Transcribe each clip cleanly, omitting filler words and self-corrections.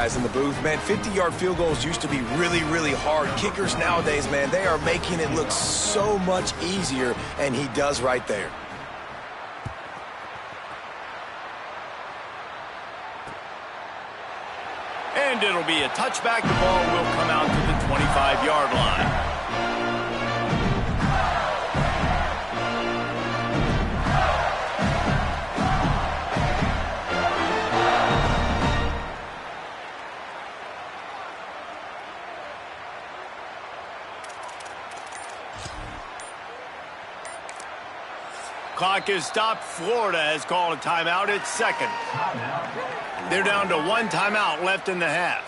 guys in the booth. Man, 50-yard field goals used to be really, really hard. Kickers nowadays, man, they are making it look so much easier, and he does right there. And it'll be a touchback. The ball will come out to the 25-yard line. Clock is stopped. Florida has called a timeout at second. They're down to one timeout left in the half.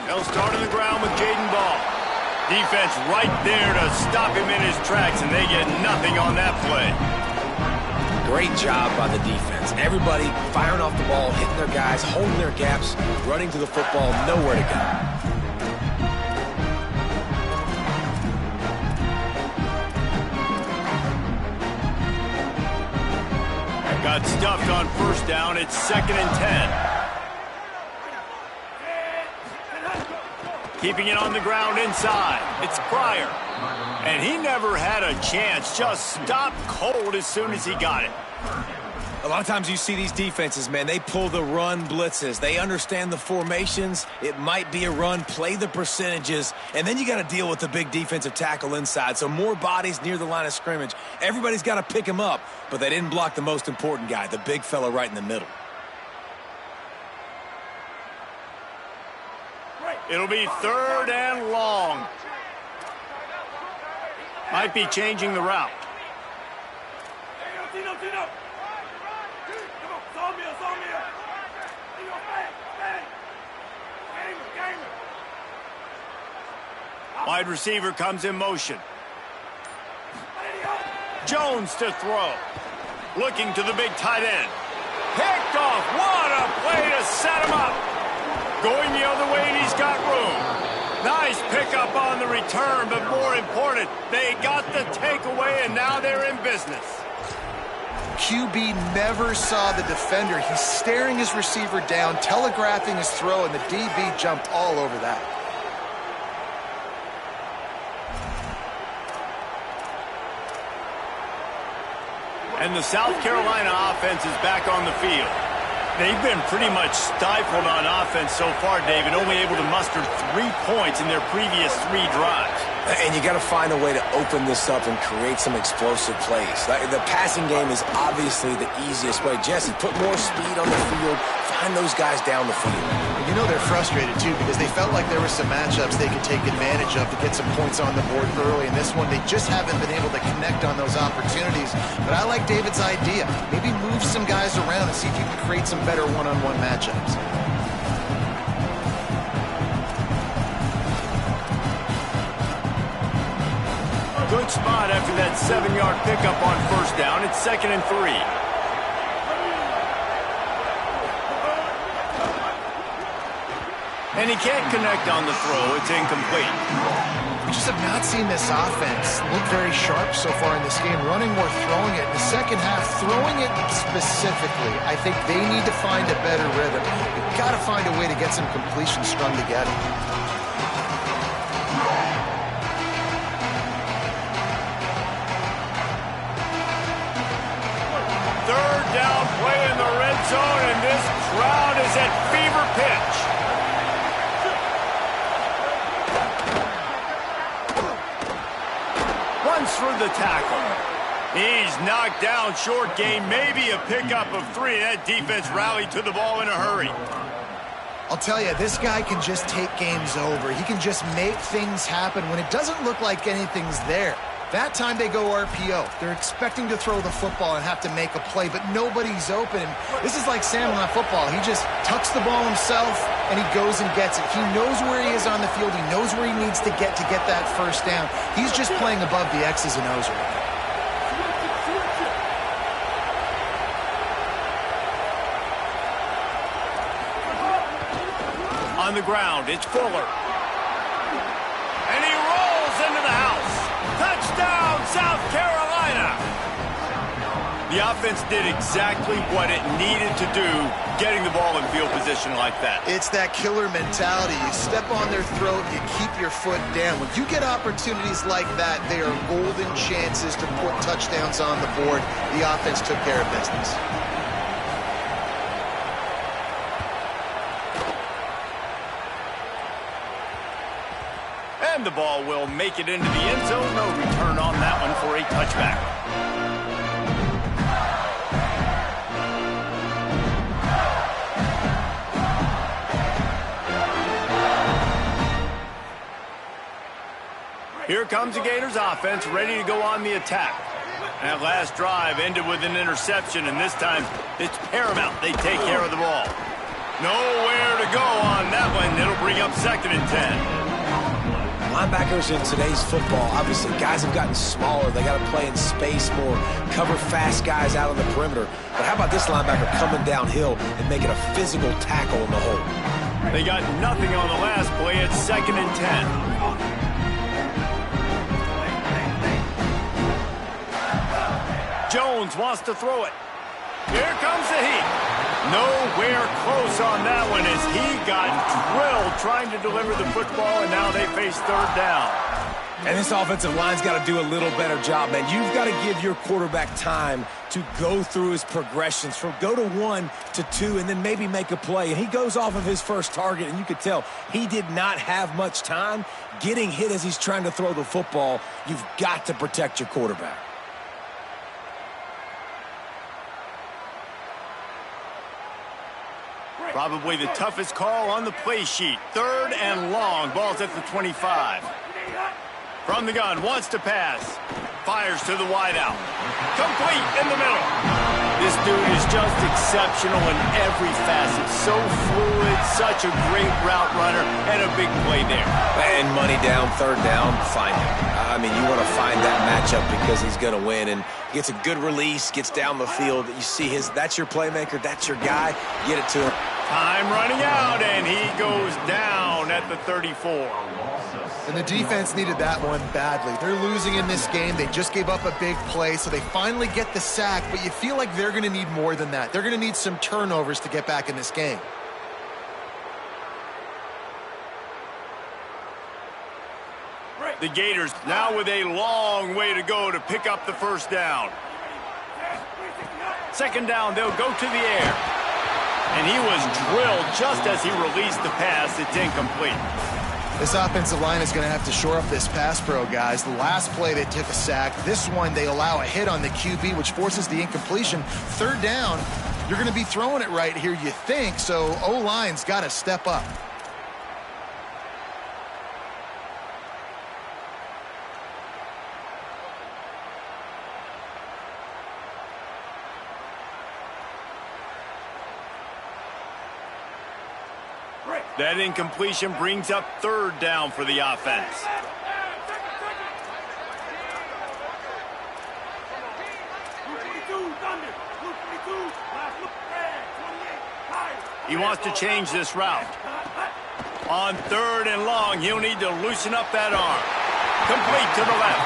They'll start on the ground with Jaden Ball. Defense right there to stop him in his tracks, and they get nothing on that play. Great job by the defense. Everybody firing off the ball, hitting their guys, holding their gaps, running to the football, nowhere to go. Got stuffed on first down. It's 2nd and 10. Keeping it on the ground inside. It's Pryor. And he never had a chance. Just stopped cold as soon as he got it. A lot of times you see these defenses, man, they pull the run blitzes. They understand the formations. It might be a run, play the percentages, and then you got to deal with the big defensive tackle inside. So more bodies near the line of scrimmage. Everybody's got to pick him up, but they didn't block the most important guy, the big fella right in the middle. It'll be 3rd and long. Might be changing the route. Wide receiver comes in motion. Jones to throw. Looking to the big tight end. Picked off. What a play to set him up. Going the other way, and he's got room. Nice pickup on the return, but more important, they got the takeaway, and now they're in business. QB never saw the defender. He's staring his receiver down, telegraphing his throw, and the DB jumped all over that. And the South Carolina offense is back on the field. They've been pretty much stifled on offense so far, David, only able to muster 3 points in their previous 3 drives. And you got to find a way to open this up and create some explosive plays. The passing game is obviously the easiest way. Jesse, put more speed on the field, find those guys down the field. You know they're frustrated, too, because they felt like there were some matchups they could take advantage of to get some points on the board early. In this one, they just haven't been able to connect on those opportunities. But I like David's idea. Maybe move some guys around and see if you can create some better one-on-one matchups. Good spot after that 7-yard pickup on first down. It's 2nd and 3. And he can't connect on the throw. It's incomplete. We just have not seen this offense look very sharp so far in this game, running more, throwing it. In the second half, throwing it specifically, I think they need to find a better rhythm. You've got to find a way to get some completions strung together. Third down play in the red zone, and this crowd is at fever pitch. Runs through the tackle. He's knocked down, short gain, maybe a pickup of 3. That defense rallied to the ball in a hurry. I'll tell you, this guy can just take games over. He can just make things happen when it doesn't look like anything's there. That time they go RPO. They're expecting to throw the football and have to make a play, but nobody's open. This is like Sam on football. He just tucks the ball himself, and he goes and gets it. He knows where he is on the field. He knows where he needs to get that first down. He's just playing above the X's and O's right now. On the ground, it's Fuller. The offense did exactly what it needed to do, getting the ball in field position like that. It's that killer mentality. You step on their throat, you keep your foot down. When you get opportunities like that, they are golden chances to put touchdowns on the board. The offense took care of business. And the ball will make it into the end zone. No return on that one for a touchback. Here comes the Gators offense, ready to go on the attack. That last drive ended with an interception, and this time it's paramount they take care of the ball. Nowhere to go on that one. It'll bring up 2nd and 10. Linebackers in today's football, obviously, guys have gotten smaller. They got to play in space more, cover fast guys out on the perimeter. But how about this linebacker coming downhill and making a physical tackle in the hole? They got nothing on the last play. It's 2nd and 10. Jones wants to throw it. Here comes the heat. Nowhere close on that one as he got drilled trying to deliver the football, and now they face 3rd down. And this offensive line's got to do a little better job, man. You've got to give your quarterback time to go through his progressions from go to 1 to 2 and then maybe make a play. And he goes off of his first target, and you could tell he did not have much time getting hit as he's trying to throw the football. You've got to protect your quarterback. Probably the toughest call on the play sheet. 3rd and long. Ball's at the 25. From the gun, wants to pass. Fires to the wideout. Complete in the middle. This dude is just exceptional in every facet. So fluid, such a great route runner, and a big play there. And money down, 3rd down, find him. I mean, you want to find that matchup because he's going to win. And gets a good release, gets down the field. You see that's your playmaker, that's your guy. Get it to him. Time running out, and he goes down at the 34. And the defense needed that one badly. They're losing in this game. They just gave up a big play, so they finally get the sack, but you feel like they're going to need more than that. They're going to need some turnovers to get back in this game. The Gators now with a long way to go to pick up the 1st down. 2nd down, they'll go to the air. And he was drilled just as he released the pass. It's incomplete. This offensive line is going to have to shore up this pass pro, guys. The last play they took a sack. This one they allow a hit on the QB, which forces the incompletion. 3rd down, you're going to be throwing it right here, you think, so O-line's got to step up. That incompletion brings up 3rd down for the offense. He wants to change this route. On 3rd and long, he'll need to loosen up that arm. Complete to the left.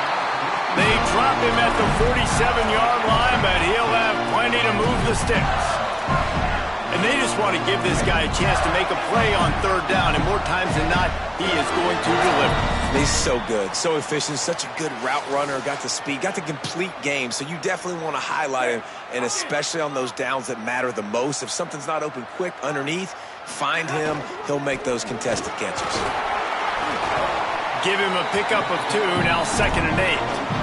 They drop him at the 47-yard line, but he'll have plenty to move the sticks. And they just want to give this guy a chance to make a play on 3rd down, and more times than not, he is going to deliver. He's so good, so efficient, such a good route runner, got the speed, got the complete game, so you definitely want to highlight him, and especially on those downs that matter the most. If something's not open quick underneath, find him. He'll make those contested catches. Give him a pickup of 2, now 2nd and 8.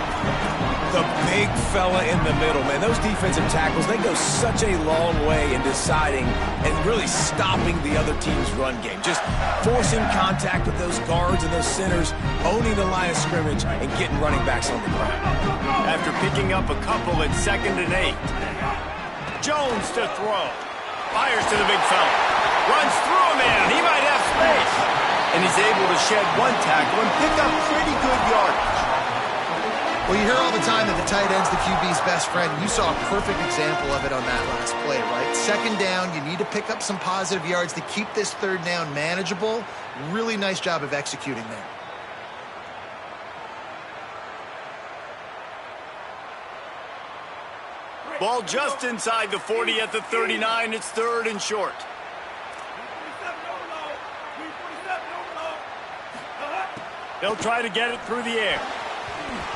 The big fella in the middle, man. Those defensive tackles, they go such a long way in deciding and really stopping the other team's run game. Just forcing contact with those guards and those centers, owning the line of scrimmage, and getting running backs on the ground. After picking up a couple at 2nd and 8. Jones to throw. Fires to the big fella. Runs through a man. He might have space. And he's able to shed 1 tackle and pick up pretty good yardage. Well, you hear all the time that the tight end's the QB's best friend. You saw a perfect example of it on that last play, right? 2nd down, you need to pick up some positive yards to keep this 3rd down manageable. Really nice job of executing there. Ball just inside the 40 at the 39. It's 3rd and short. They'll try to get it through the air.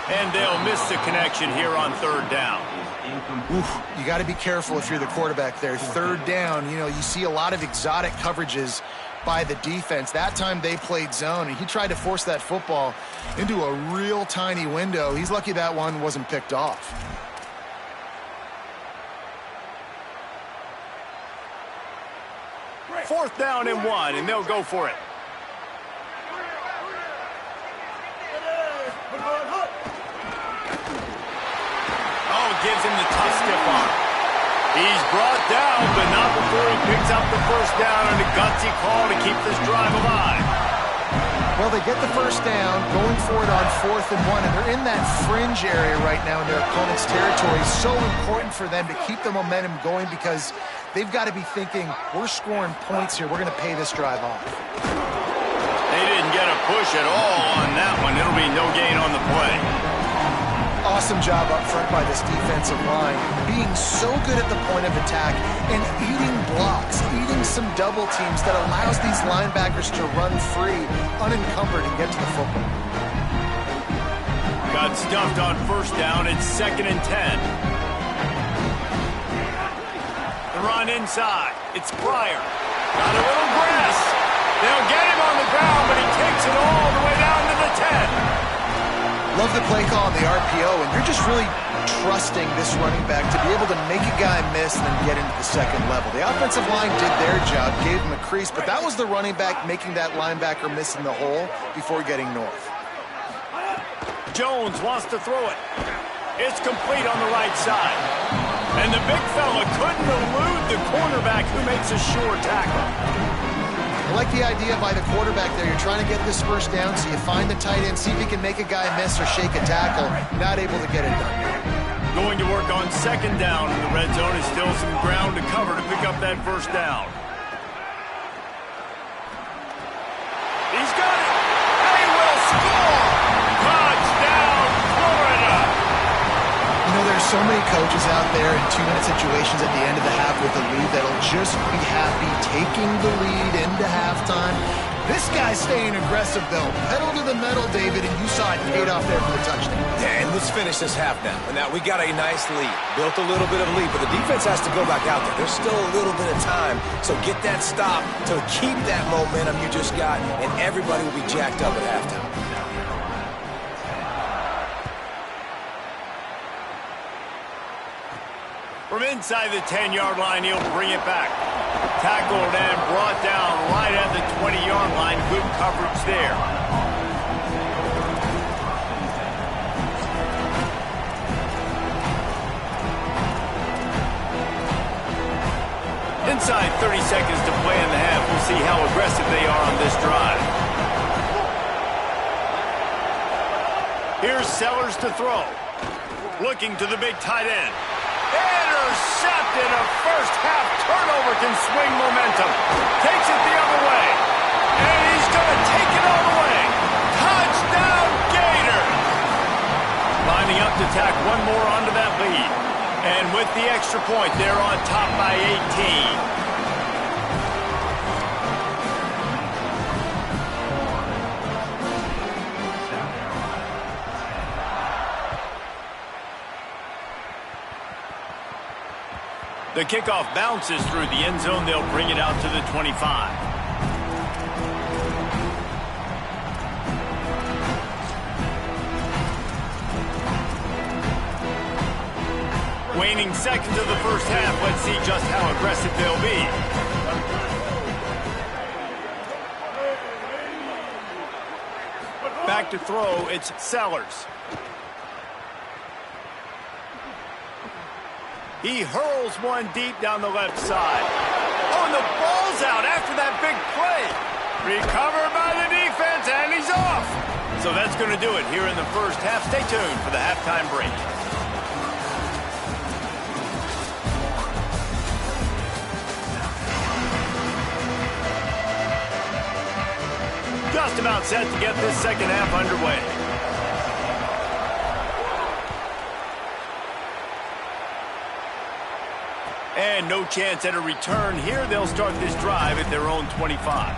And they'll miss the connection here on 3rd down. Oof, you got to be careful if you're the quarterback there. 3rd down, you know, you see a lot of exotic coverages by the defense. That time they played zone, and he tried to force that football into a real tiny window. He's lucky that one wasn't picked off. Fourth down and 1, and they'll go for it. Oh, gives him the tough stiff arm. He's brought down, but not before he picks up the first down and a gutsy call to keep this drive alive. Well, they get the first down, going for it on 4th and 1, and they're in that fringe area right now in their opponent's territory. So important for them to keep the momentum going because they've got to be thinking, we're scoring points here. We're going to pay this drive off. They didn't get a push at all on that one. It'll be no gain on the play. Awesome job up front by this defensive line, being so good at the point of attack and eating blocks, eating some double teams that allows these linebackers to run free, unencumbered, and get to the football. Got stuffed on first down. It's 2nd and 10. The run inside. It's Pryor. Got a little grass. They'll get him on the ground, but he takes it all the way down to the 10. Love the play call on the RPO, and you're just really trusting this running back to be able to make a guy miss and then get into the second level. The offensive line did their job, gave him a crease, but that was the running back making that linebacker miss in the hole before getting north. Jones wants to throw it. It's complete on the right side. And the big fella couldn't elude the cornerback who makes a sure tackle. I like the idea by the quarterback there. You're trying to get this first down, so you find the tight end, see if he can make a guy miss or shake a tackle. Not able to get it done. Going to work on 2nd down in the red zone is still some ground to cover to pick up that first down. He's got it. They will score. Touchdown, Florida. You know, there's so many coaches out there in 2-minute situations at the end of the half with a lead that'll just be happy taking the lead into halftime. This guy's staying aggressive, though. Pedal to the metal, David, and you saw it paid off there for the touchdown. Yeah, and let's finish this half now. And now we got a nice lead. Built a little bit of a lead, but the defense has to go back out there. There's still a little bit of time. So get that stop to keep that momentum you just got, and everybody will be jacked up at halftime. From inside the 10-yard line, he'll bring it back. Tackled and brought down right at the 20-yard line. Good coverage there. Inside 30 seconds to play in the half. We'll see how aggressive they are on this drive. Here's Sellers to throw. Looking to the big tight end. Intercepted. A first-half turnover can swing momentum. Takes it the other way. And he's going to take it all the way. Touchdown, Gator. Lining up to tack one more onto that lead. And with the extra point, they're on top by 18. The kickoff bounces through the end zone. They'll bring it out to the 25. Waning seconds of the first half. Let's see just how aggressive they'll be. Back to throw, it's Sellers. He hurls one deep down the left side. Oh, and the ball's out after that big play. Recovered by the defense, and he's off. So that's going to do it here in the first half. Stay tuned for the halftime break. Just about set to get this second half underway. And no chance at a return here. They'll start this drive at their own 25.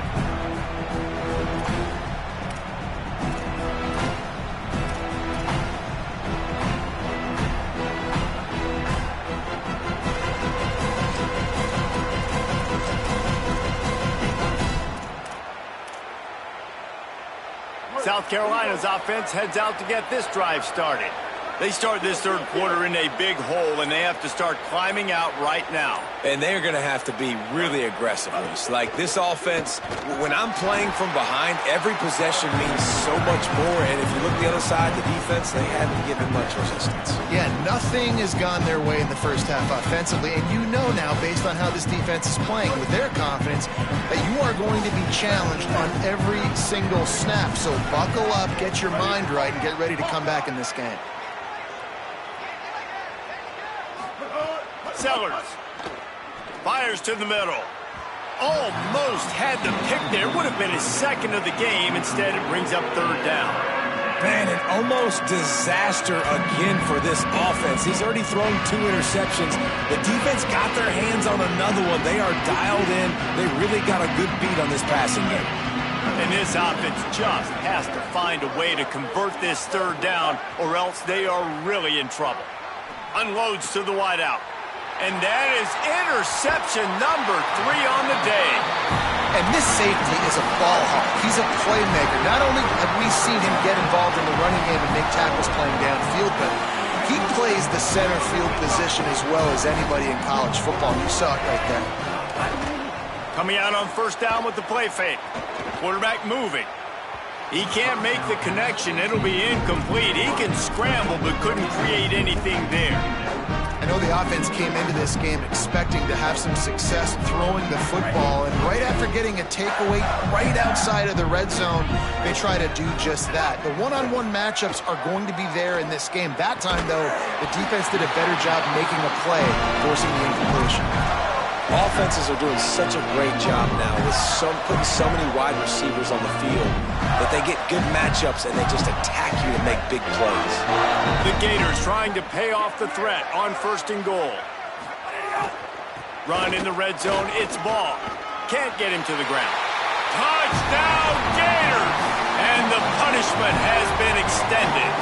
South Carolina's offense heads out to get this drive started. They start this third quarter in a big hole, and they have to start climbing out right now. And they're going to have to be really aggressive. Like this offense, when I'm playing from behind, every possession means so much more. And if you look the other side, the defense, they haven't given much resistance. Yeah, nothing has gone their way in the first half offensively. And you know now, based on how this defense is playing with their confidence, that you are going to be challenged on every single snap. So buckle up, get your mind right, and get ready to come back in this game. Sellers fires to the middle. Almost had the pick there. Would have been his second of the game. Instead, it brings up third down. Man, an almost disaster again for this offense. He's already thrown 2 interceptions. The defense got their hands on another one. They are dialed in. They really got a good beat on this passing game. And this offense just has to find a way to convert this third down, or else they are really in trouble. Unloads to the wideout. And that is interception number 3 on the day. And this safety is a ball hawk. He's a playmaker. Not only have we seen him get involved in the running game and make tackles playing downfield, but he plays the center field position as well as anybody in college football. You saw it right there. Coming out on first down with the play fake. Quarterback moving. He can't make the connection. It'll be incomplete. He can scramble but couldn't create anything there. I know the offense came into this game expecting to have some success throwing the football, and right after getting a takeaway right outside of the red zone, they try to do just that. The one-on-one matchups are going to be there in this game. That time, though, the defense did a better job making a play, forcing the incompletion. Offenses are doing such a great job now with putting so many wide receivers on the field that they get good matchups and they just attack you to make big plays. The Gators trying to pay off the threat on first and goal. Run in the red zone. It's ball. Can't get him to the ground. Touchdown, Gators! And the punishment has been extended.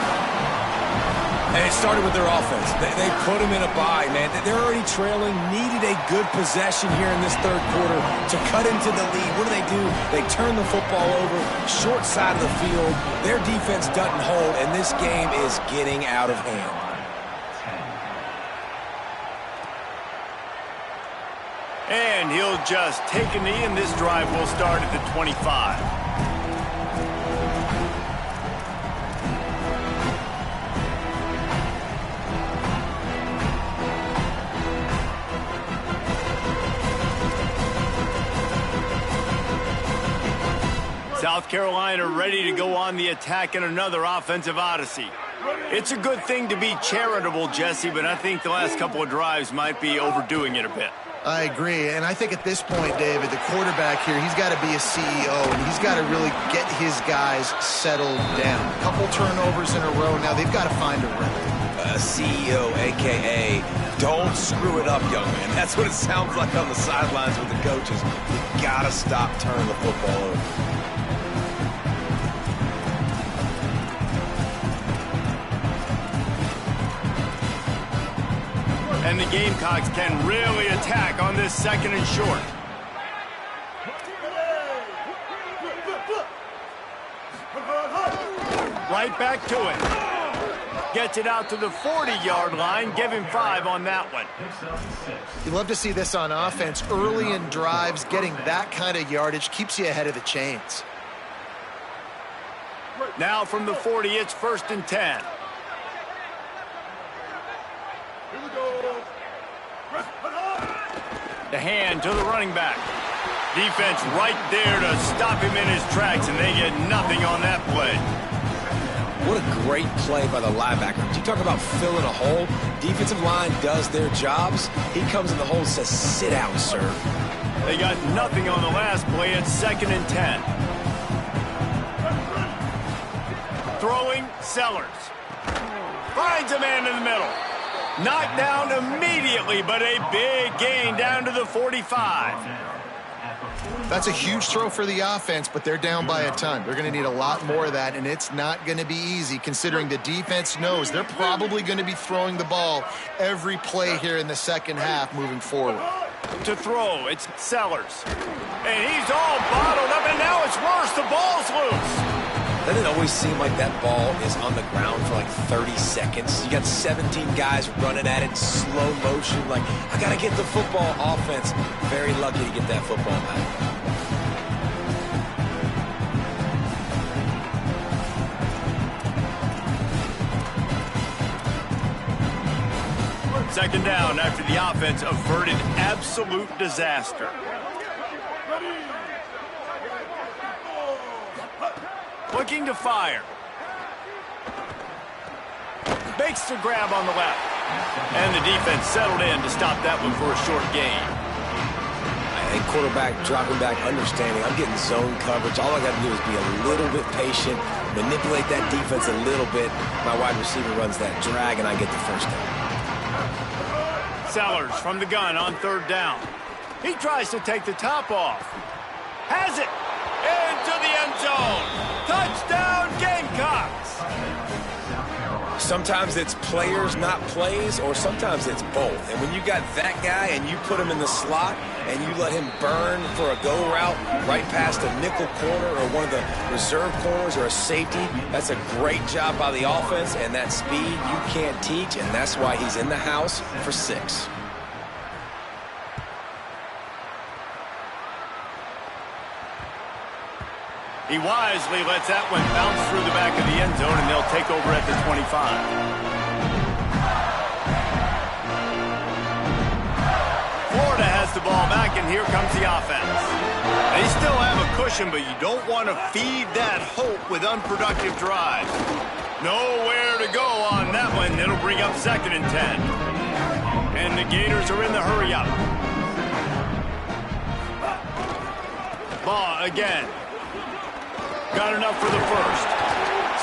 And it started with their offense. They put them in a bind, man. They're already trailing, needed a good possession here in this third quarter to cut into the lead. What do? They turn the football over, short side of the field. Their defense doesn't hold, and this game is getting out of hand. And he'll just take a knee, and this drive will start at the 25. South Carolina ready to go on the attack in another offensive odyssey. It's a good thing to be charitable, Jesse, but I think the last couple of drives might be overdoing it a bit. I agree, and I think at this point, David, the quarterback here, he's got to be a CEO, and he's got to really get his guys settled down. A couple turnovers in a row. Now they've got to find a rhythm. CEO, a.k.a. don't screw it up, young man. That's what it sounds like on the sidelines with the coaches. You got to stop turning the football over. And the Gamecocks can really attack on this second and short. Right back to it. Gets it out to the 40-yard line. Give him 5 on that one. You love to see this on offense. Early in drives, getting that kind of yardage keeps you ahead of the chains. Now from the 40, it's first and 10. The hand to the running back. Defense right there to stop him in his tracks, and they get nothing on that play. What a great play by the linebacker. You talk about filling a hole. Defensive line does their jobs. He comes in the hole and says, sit down, sir. They got nothing on the last play. It's second and 10. Throwing, Sellers. Finds a man in the middle. Knocked down immediately, but a big gain down to the 45. That's a huge throw for the offense, but they're down by a ton. They're going to need a lot more of that, and it's not going to be easy considering the defense knows they're probably going to be throwing the ball every play here in the second half moving forward. To throw, it's Sellers. And he's all bottled up, and now it's worse. The ball's loose. Doesn't it always seem like that ball is on the ground for like 30 seconds? You got 17 guys running at it, slow motion. Like, I got to get the football. Offense, very lucky to get that football back. Second down after the offense averted absolute disaster. Looking to fire. Makes the grab on the left. And the defense settled in to stop that one for a short gain. Hey, quarterback dropping back, understanding I'm getting zone coverage. All I got to do is be a little bit patient, manipulate that defense a little bit. My wide receiver runs that drag, and I get the first down. Sellers from the gun on third down. He tries to take the top off. Has it. Into the end zone. Touchdown, Gamecocks. Sometimes it's players, not plays, or sometimes it's both. And when you got that guy and you put him in the slot and you let him burn for a go route right past a nickel corner or one of the reserve corners or a safety, that's a great job by the offense, and that speed you can't teach, and that's why he's in the house for 6. He wisely lets that one bounce through the back of the end zone, and they'll take over at the 25. Florida has the ball back, and here comes the offense. They still have a cushion, but you don't want to feed that hope with unproductive drives. Nowhere to go on that one. It'll bring up 2nd and 10. And the Gators are in the hurry-up. Ball again. Got enough for the first.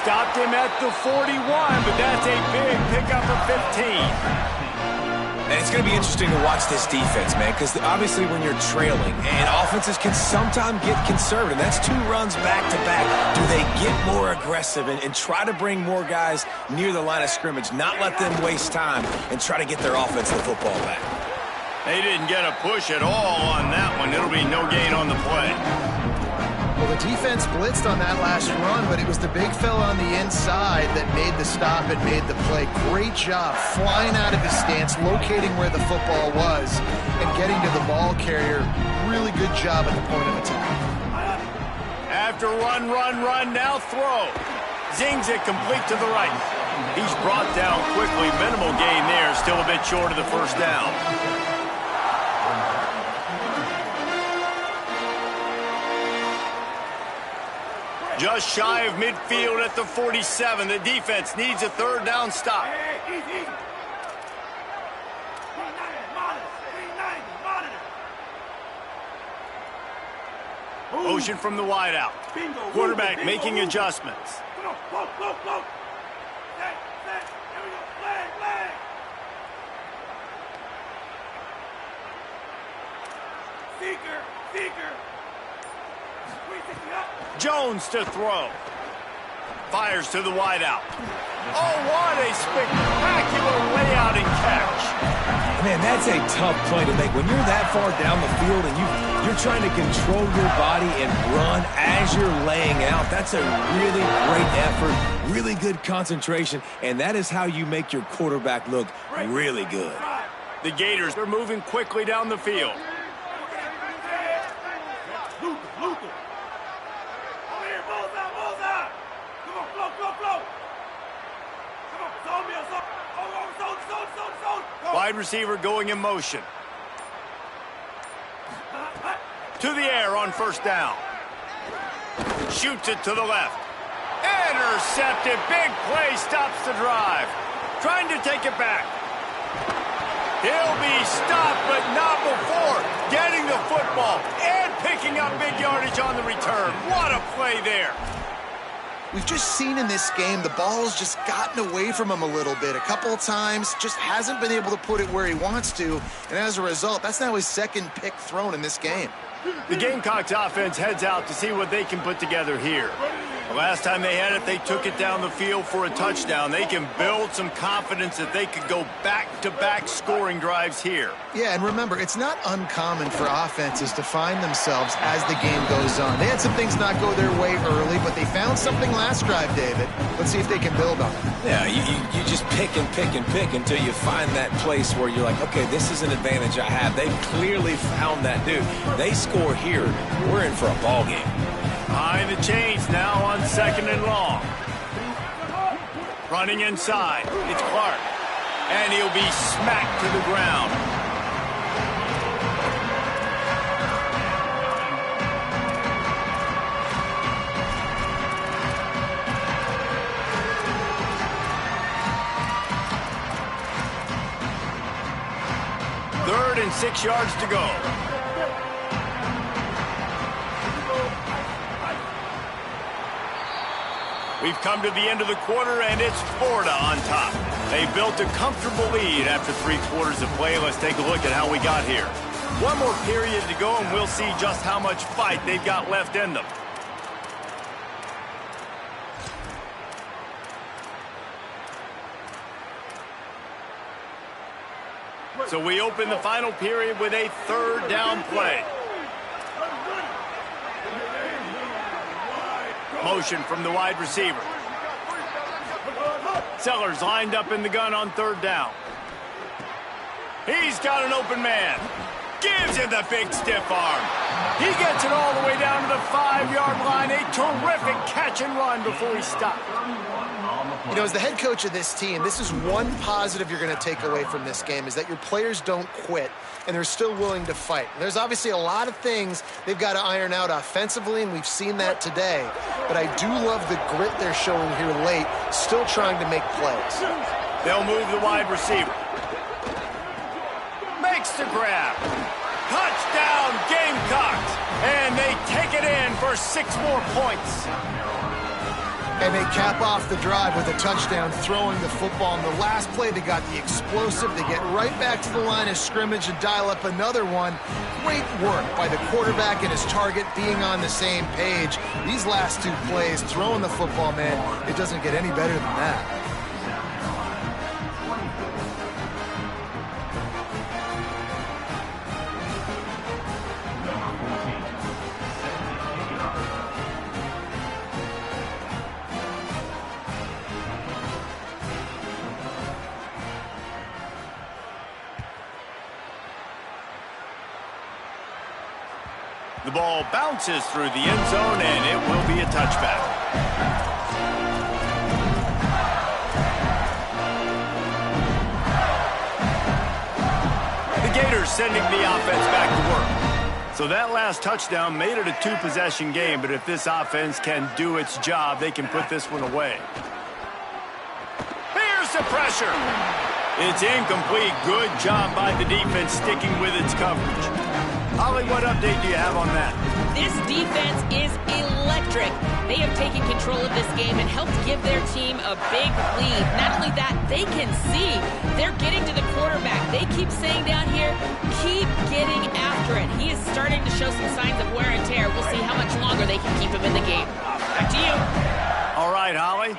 Stopped him at the 41, but that's a big pickup of 15. And it's going to be interesting to watch this defense, man, because obviously when you're trailing, and offenses can sometimes get conservative. That's 2 runs back-to-back. Do they get more aggressive and try to bring more guys near the line of scrimmage, not let them waste time, and try to get their offense the football back? They didn't get a push at all on that one. It'll be no gain on the play. Well, the defense blitzed on that last run, but it was the big fella on the inside that made the stop and made the play. Great job flying out of his stance, locating where the football was, and getting to the ball carrier. Really good job at the point of attack. After run, now throw. Zings it complete to the right. He's brought down quickly. Minimal gain there, still a bit short of the first down. Just shy of midfield at the 47. The defense needs a 3rd down stop. Motion from the wideout. Quarterback making adjustments. Jones to throw. Fires to the wideout. Oh, what a spectacular layout and catch. Man, that's a tough play to make. When you're that far down the field and you're trying to control your body and run as you're laying out, that's a really great effort, really good concentration, and that is how you make your quarterback look really good. The Gators are moving quickly down the field. Wide receiver going in motion. To the air on 1st down. Shoots it to the left. Intercepted. Big play stops the drive. Trying to take it back. He'll be stopped, but not before getting the football and picking up big yardage on the return. What a play there. We've just seen in this game the ball's just gotten away from him a little bit. A couple of times, just hasn't been able to put it where he wants to, and as a result, that's now his second pick thrown in this game. The Gamecocks offense heads out to see what they can put together here. The last time they had it, they took it down the field for a touchdown. They can build some confidence that they could go back-to-back scoring drives here. Yeah, and remember, it's not uncommon for offenses to find themselves as the game goes on. They had some things not go their way early, but they found something last drive, David. Let's see if they can build on it. Yeah, you just pick and pick and pick until you find that place where you're like, okay, this is an advantage I have. They clearly found that dude. They score here, we're in for a ball game. Behind the chains now on 2nd and long. Running inside, it's Clark. And he'll be smacked to the ground. Third and 6 yards to go. We've come to the end of the quarter, and it's Florida on top. They built a comfortable lead after 3 quarters of play. Let's take a look at how we got here. One more period to go, and we'll see just how much fight they've got left in them. So we open the final period with a 3rd down play. Motion from the wide receiver. Sellers lined up in the gun on 3rd down. He's got an open man. Gives him the big stiff arm. He gets it all the way down to the 5-yard line. A terrific catch and run before he stopped. You know, as the head coach of this team, this is one positive you're going to take away from this game, is that your players don't quit, and they're still willing to fight. There's obviously a lot of things they've got to iron out offensively, and we've seen that today. But I do love the grit they're showing here late, still trying to make plays. They'll move the wide receiver. Makes the grab. Touchdown, Gamecocks! And they take it in for 6 more points. And they cap off the drive with a touchdown, throwing the football. In the last play, they got the explosive. They get right back to the line of scrimmage and dial up another one. Great work by the quarterback and his target being on the same page. These last 2 plays, throwing the football, man, it doesn't get any better than that. The ball bounces through the end zone, and it will be a touchback. The Gators sending the offense back to work. So that last touchdown made it a 2-possession game, but if this offense can do its job, they can put this one away. Here's the pressure. It's incomplete. Good job by the defense sticking with its coverage. Holly, what update do you have on that? This defense is electric. They have taken control of this game and helped give their team a big lead. Not only that, they can see. They're getting to the quarterback. They keep saying down here, keep getting after it. He is starting to show some signs of wear and tear. We'll see how much longer they can keep him in the game. Back to you. All right, Holly.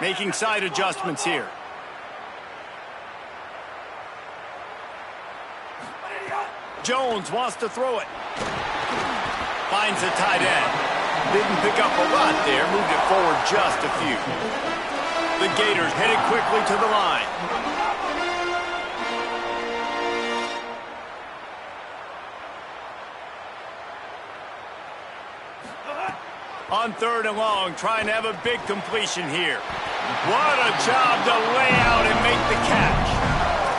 Making side adjustments here. Jones wants to throw it. Finds the tight end. Didn't pick up a lot there. Moved it forward just a few. The Gators headed quickly to the line. On 3rd and long, trying to have a big completion here. What a job to lay out and make the catch.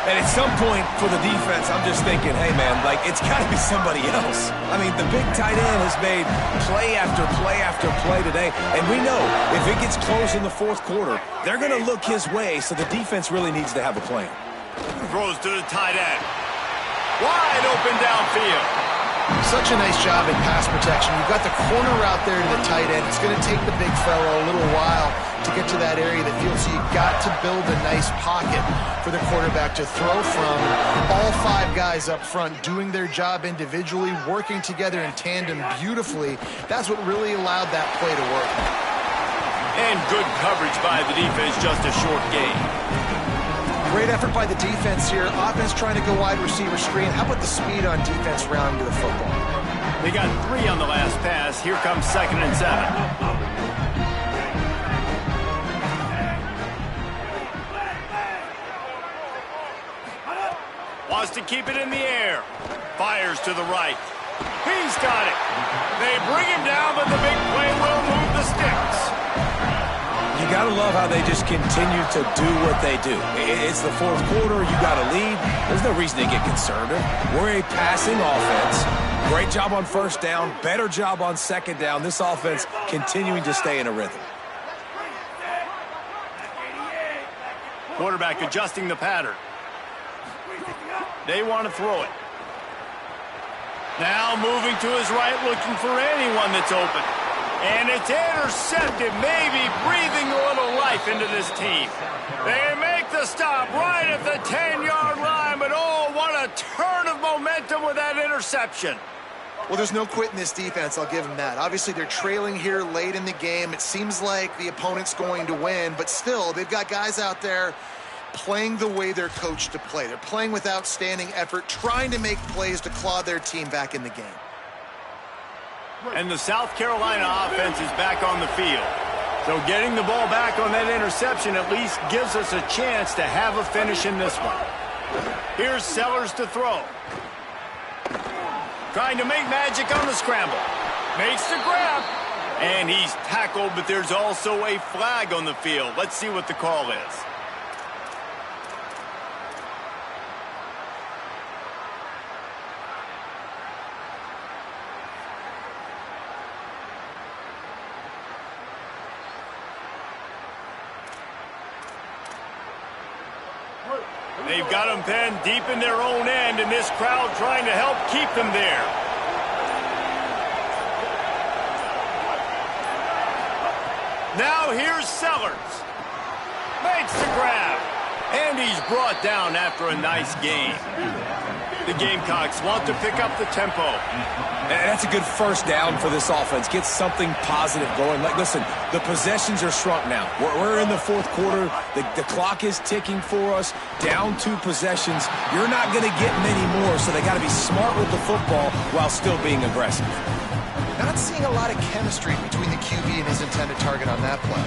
And at some point for the defense, I'm just thinking, hey, man, like, it's got to be somebody else. I mean, the big tight end has made play after play after play today. And we know if it gets close in the 4th quarter, they're going to look his way, so the defense really needs to have a plan. Throws to the tight end. Wide open downfield. Such a nice job in pass protection. You've got the corner route there to the tight end. It's going to take the big fella a little while to get to that area of the field, so you've got to build a nice pocket for the quarterback to throw from. All 5 guys up front doing their job individually, working together in tandem beautifully. That's what really allowed that play to work. And good coverage by the defense, just a short gain. Great effort by the defense here. Offense trying to go wide receiver screen. How about the speed on defense rounding to the football? They got 3 on the last pass. Here comes 2nd and 7. Wants to keep it in the air. Fires to the right. He's got it. They bring him down, but the big play will move the sticks. You got to love how they just continue to do what they do. It's the 4th quarter. You got to lead. There's no reason to get conservative. We're a passing offense. Great job on 1st down. Better job on 2nd down. This offense continuing to stay in a rhythm. Quarterback adjusting the pattern. They want to throw it. Now moving to his right, looking for anyone that's open. And it's intercepted, maybe breathing a little life into this team. They make the stop right at the 10-yard line, but oh, what a turn of momentum with that interception. Well, there's no quit in this defense, I'll give them that. Obviously, they're trailing here late in the game. It seems like the opponent's going to win, but still, they've got guys out there playing the way they're coached to play. They're playing with outstanding effort, trying to make plays to claw their team back in the game. And the South Carolina offense is back on the field. So getting the ball back on that interception at least gives us a chance to have a finish in this one. Here's Sellers to throw. Trying to make magic on the scramble. Makes the grab. And he's tackled, but there's also a flag on the field. Let's see what the call is. They've got them pinned deep in their own end, and this crowd trying to help keep them there. Now here's Sellers. Makes the grab. And he's brought down after a nice gain. The Gamecocks want to pick up the tempo. And that's a good 1st down for this offense. Get something positive going. Like, listen, the possessions are shrunk now. We're in the 4th quarter. The clock is ticking for us. Down 2 possessions. You're not going to get many more, so they got to be smart with the football while still being aggressive. Not seeing a lot of chemistry between the QB and his intended target on that play.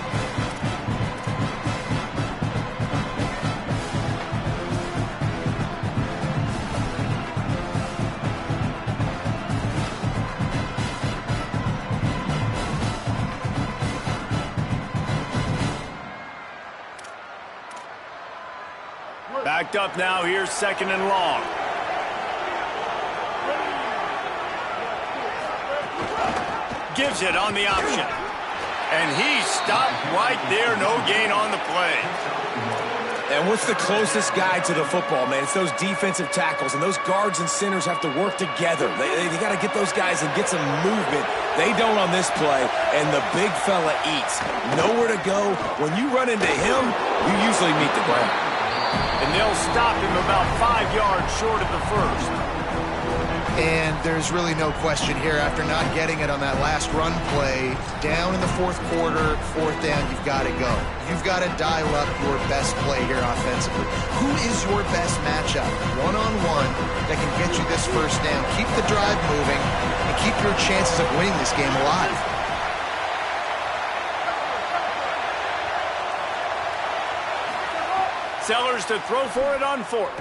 Backed up now, here's 2nd and long. Gives it on the option. And he stopped right there, no gain on the play. And what's the closest guy to the football, man? It's those defensive tackles, and those guards and centers have to work together. They got to get those guys and get some movement. They don't on this play, and the big fella eats. Nowhere to go. When you run into him, you usually meet the ground. And they'll stop him about 5 yards short of the 1st. And there's really no question here, after not getting it on that last run play, down in the 4th quarter, 4th down, you've got to go. You've got to dial up your best play here offensively. Who is your best matchup, one-on-one, that can get you this 1st down, keep the drive moving, and keep your chances of winning this game alive? Sellers to throw for it on 4th.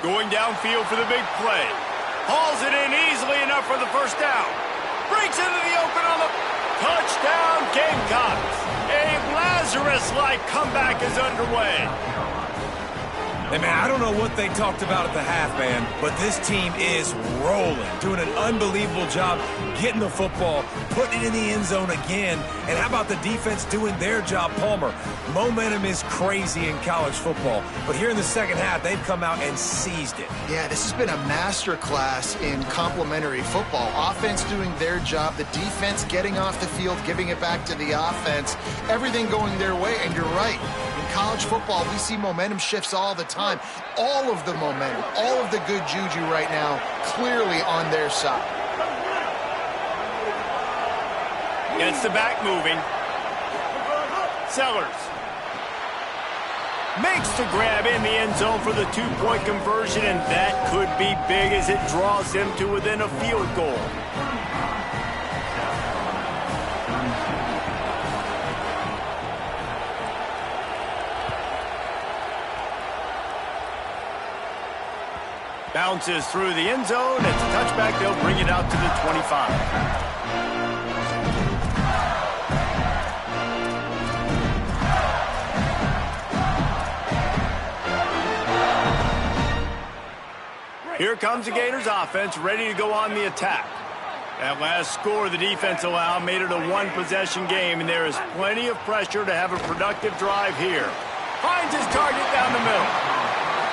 Going downfield for the big play. Hauls it in easily enough for the 1st down. Breaks into the open on the touchdown Gamecocks. A Lazarus-like comeback is underway. Hey, man, I don't know what they talked about at the half, man, but this team is rolling, doing an unbelievable job getting the football, putting it in the end zone again. And how about the defense doing their job, Palmer? Momentum is crazy in college football, but here in the second half, they've come out and seized it. Yeah, this has been a masterclass in complementary football. Offense doing their job, the defense getting off the field, giving it back to the offense, everything going their way, and you're right. In college football, we see momentum shifts all the time. All of the momentum, all of the good juju right now, clearly on their side. Gets the back moving. Sellers makes the grab in the end zone for the two-point conversion, and that could be big as it draws him to within a field goal. Bounces through the end zone. It's a touchback. They'll bring it out to the 25. Here comes the Gators offense, ready to go on the attack. That last score the defense allowed made it a one-possession game, and there is plenty of pressure to have a productive drive here. Finds his target down the middle.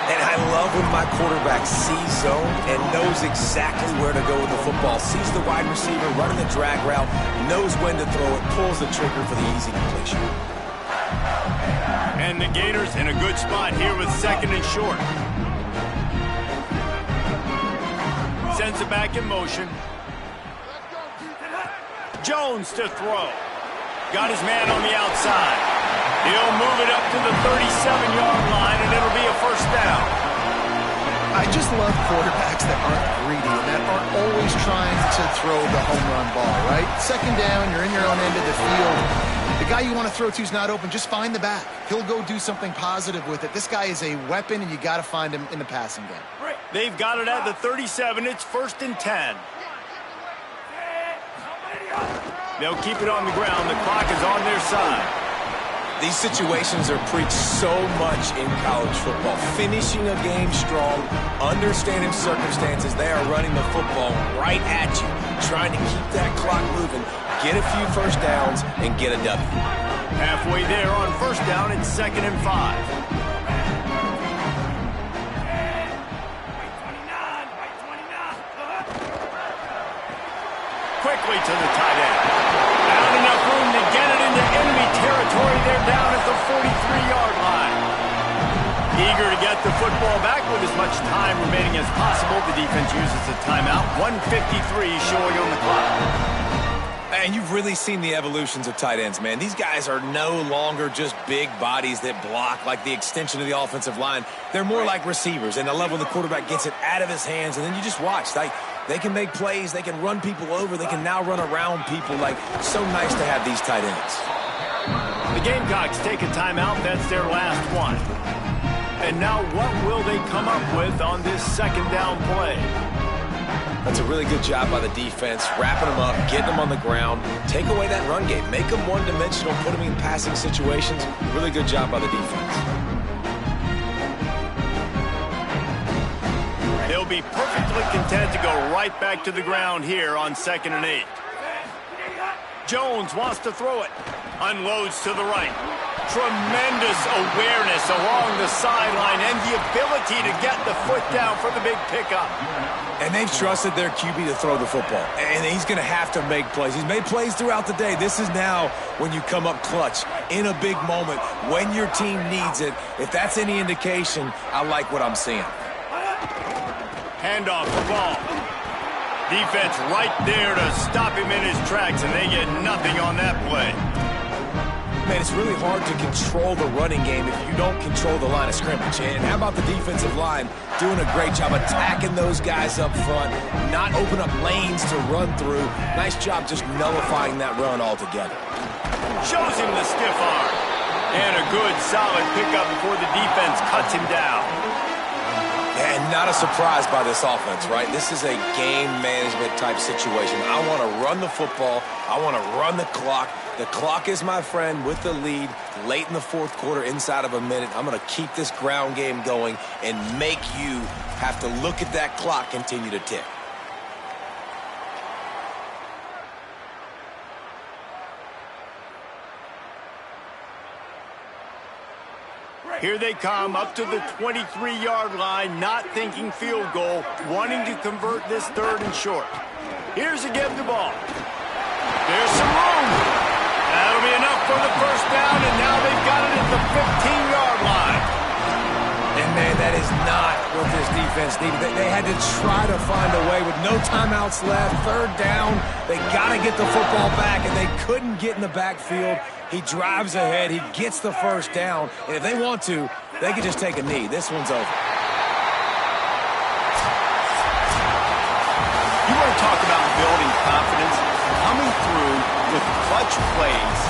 And I love when my quarterback sees zone and knows exactly where to go with the football. Sees the wide receiver running the drag route, knows when to throw it, pulls the trigger for the easy completion. And the Gators in a good spot here with second and short. Sends it back in motion. Jones to throw. Got his man on the outside. He'll move it up to the 37-yard line, and it'll be a first down. I just love quarterbacks that aren't greedy, that aren't always trying to throw the home run ball, right? Second down, you're in your own end of the field. The guy you want to throw to is not open. Just find the back. He'll go do something positive with it. This guy is a weapon, and you got to find him in the passing game. They've got it at the 37. It's 1st and 10. They'll keep it on the ground. The clock is on their side. These situations are preached so much in college football. Finishing a game strong, understanding circumstances. They are running the football right at you, trying to keep that clock moving, get a few first downs, and get a W. Halfway there on first down, it's 2nd and 5. Quickly to the tight end. Not enough room to get it into enemy territory. They're down at the 43-yard line. Eager to get the football back with as much time remaining as possible. The defense uses a timeout. 1:53 showing on the clock. And you've really seen the evolutions of tight ends, man. These guys are no longer just big bodies that block like the extension of the offensive line. They're more like receivers, and I love when the quarterback gets it out of his hands, and then you just watch. They can make plays. They can run people over. They can now run around people. So nice to have these tight ends. The Gamecocks take a timeout. That's their last one. And now what will they come up with on this second down play? That's a really good job by the defense, wrapping them up, getting them on the ground, take away that run game, make them one-dimensional, put them in passing situations. Really good job by the defense. They'll be perfectly content to go right back to the ground here on 2nd and 8. Jones wants to throw it. Unloads to the right. Tremendous awareness along the sideline and the ability to get the foot down for the big pickup. And they've trusted their QB to throw the football. And he's going to have to make plays. He's made plays throughout the day. This is now when you come up clutch in a big moment when your team needs it. If that's any indication, I like what I'm seeing. Handoff the ball. Defense right there to stop him in his tracks, and they get nothing on that play. Man, it's really hard to control the running game if you don't control the line of scrimmage. And how about the defensive line doing a great job attacking those guys up front, not open up lanes to run through. Nice job just nullifying that run altogether. Shows him the stiff arm. And a good, solid pickup before the defense cuts him down. And not a surprise by this offense, right? This is a game management type situation. I want to run the football. I want to run the clock. The clock is my friend with the lead late in the fourth quarter, inside of a minute. I'm going to keep this ground game going and make you have to look at that clock continue to tick. Here they come up to the 23-yard line, not thinking field goal, wanting to convert this third and short. Here's a give the ball. There's some room. That'll be enough for the first down, and now they've got it at the 15-yard line. And, man, that is not what this defense needed. They had to try to find a way with no timeouts left, third down. They got to get the football back, and they couldn't get in the backfield. He drives ahead. He gets the first down. And if they want to, they can just take a knee. This one's over. You want to talk about building confidence? Coming through with clutch plays,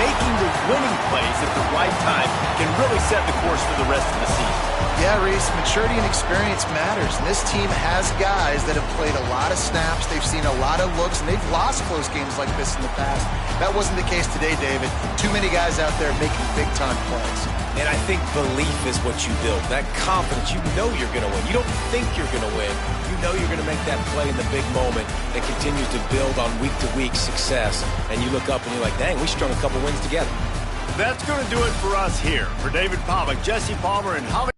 making the winning plays at the right time can really set the course for the rest of the season. Yeah, Reese, maturity and experience matters. And this team has guys that have played a lot of snaps. They've seen a lot of looks, and they've lost close games like this in the past. That wasn't the case today, David. Too many guys out there making big-time plays. And I think belief is what you build. That confidence, you know you're going to win. You don't think you're going to win. You know you're going to make that play in the big moment that continues to build on week-to-week success. And you look up and you're like, dang, we strung a couple wins together. That's going to do it for us here. For David Pollack, Jesse Palmer, and Holly.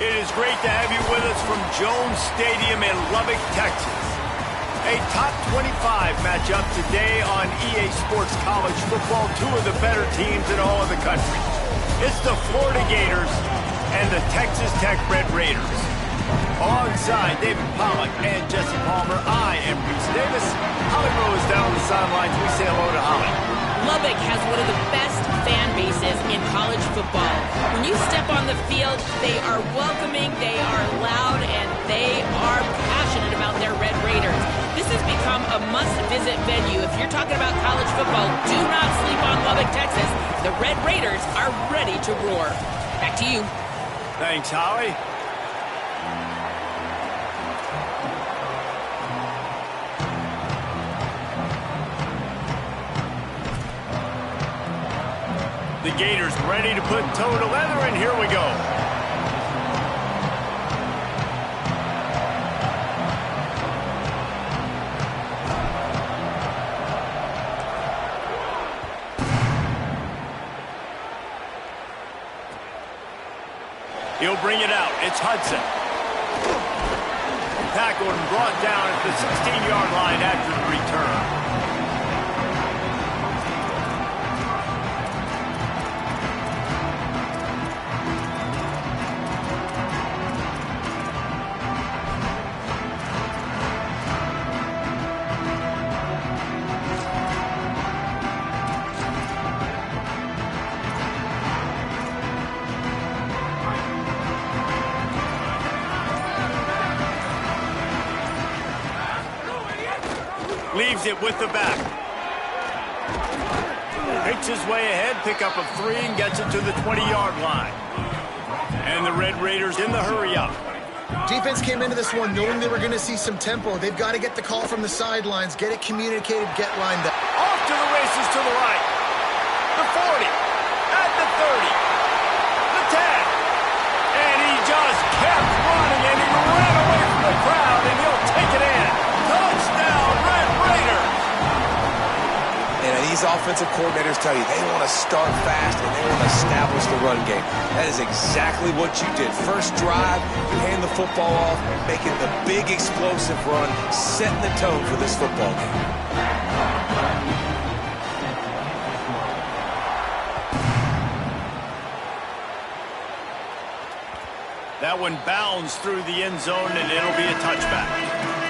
It is great to have you with us from Jones Stadium in Lubbock, Texas. A top 25 matchup today on EA Sports College Football, two of the better teams in all of the country. It's the Florida Gators and the Texas Tech Red Raiders. Alongside David Pollack and Jesse Palmer, I am Reese Davis. Holly Rose down on the sidelines. We say hello to Holly. Lubbock has one of the best fan bases in college football. When you step on the field, they are welcoming, they are loud, and they are passionate about their Red Raiders. This has become a must-visit venue. If you're talking about college football, do not sleep on Lubbock, Texas. The Red Raiders are ready to roar. Back to you. Thanks, Holly. The Gators ready to put toe to leather, and here we go. He'll bring it out. It's Hudson. Tackled and brought down at the 16-yard line after the return. Leaves it with the back. Picks his way ahead, pick up a 3, and gets it to the 20-yard line. And the Red Raiders in the hurry-up. Defense came into this one knowing they were going to see some tempo. They've got to get the call from the sidelines, get it communicated, get lined up. Off to the races to the right. The 40, at the 30, the 10. And he just kept running, and he ran away from the crowd, and he'll take it in. Touchdown, Red Raiders! And these offensive coordinators tell you they want to start fast and they want to establish the run game. That is exactly what you did. First drive, you hand the football off, making the big explosive run, setting the tone for this football game. That one bounds through the end zone, and it'll be a touchback.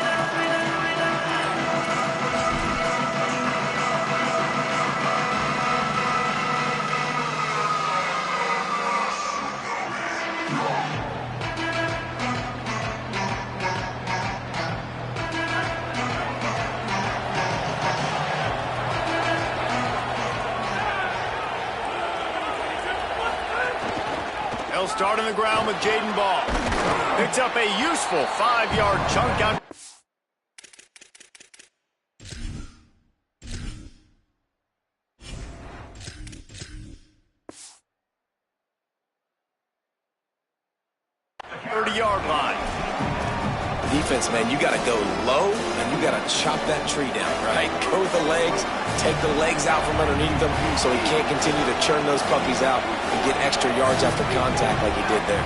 They'll start on the ground with Jaden Ball. Picks up a useful 5-yard chunk out. Yard line. Defense, man, you got to go low, and you got to chop that tree down, right? Go with the legs, take the legs out from underneath them so he can't continue to churn those puppies out and get extra yards after contact like he did there.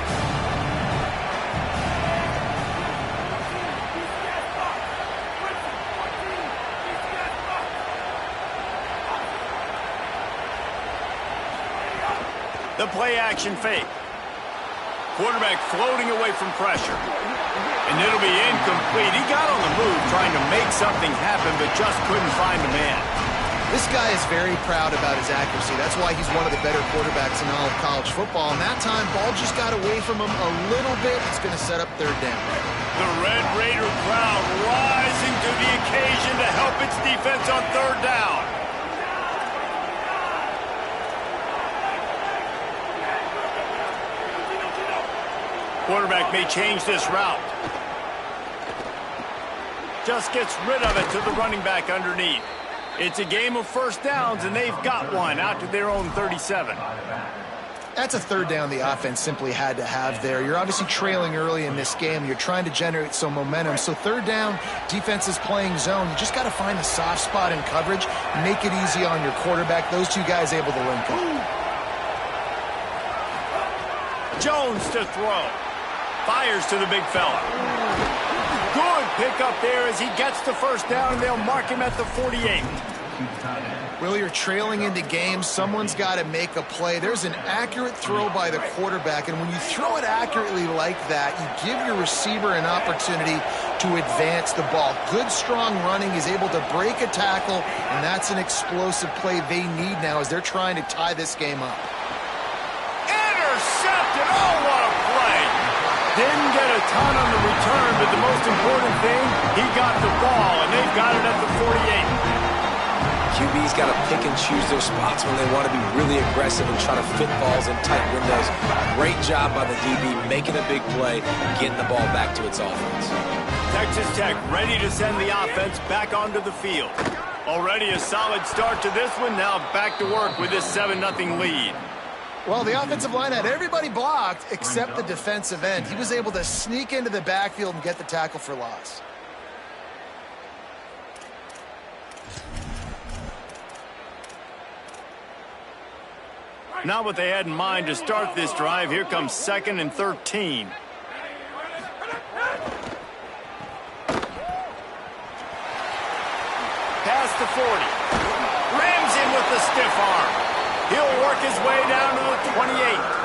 The play action fake. Quarterback floating away from pressure. And it'll be incomplete. He got on the move trying to make something happen, but just couldn't find a man. This guy is very proud about his accuracy. That's why he's one of the better quarterbacks in all of college football. And that time, ball just got away from him a little bit. It's going to set up third down. The Red Raider crowd rising to the occasion to help its defense on third down. Quarterback may change this route. Just gets rid of it to the running back underneath. It's a game of first downs, and they've got one out to their own 37. That's a third down the offense simply had to have there. You're obviously trailing early in this game. You're trying to generate some momentum. So third down, defense is playing zone. You just got to find the soft spot in coverage, make it easy on your quarterback. Those two guys able to link up. Jones to throw. Fires to the big fella. Good pickup there as he gets the first down, and they'll mark him at the 48. Well, you're trailing into games. Someone's got to make a play. There's an accurate throw by the quarterback, and when you throw it accurately like that, you give your receiver an opportunity to advance the ball. Good, strong running. He's able to break a tackle, and that's an explosive play they need now as they're trying to tie this game up. Intercepted! Oh, what a play! Didn't get a ton on the return, but the most important thing, he got the ball, and they've got it at the 48. QB's got to pick and choose their spots when they want to be really aggressive and try to fit balls in tight windows. Great job by the DB making a big play, getting the ball back to its offense. Texas Tech ready to send the offense back onto the field. Already a solid start to this one, now back to work with this 7-0 lead. Well, the offensive line had everybody blocked except the defensive end. He was able to sneak into the backfield and get the tackle for loss. Not what they had in mind to start this drive. Here comes 2nd and 13. Past the 40. Rams in with the stiff arm. He'll work his way down to the 28.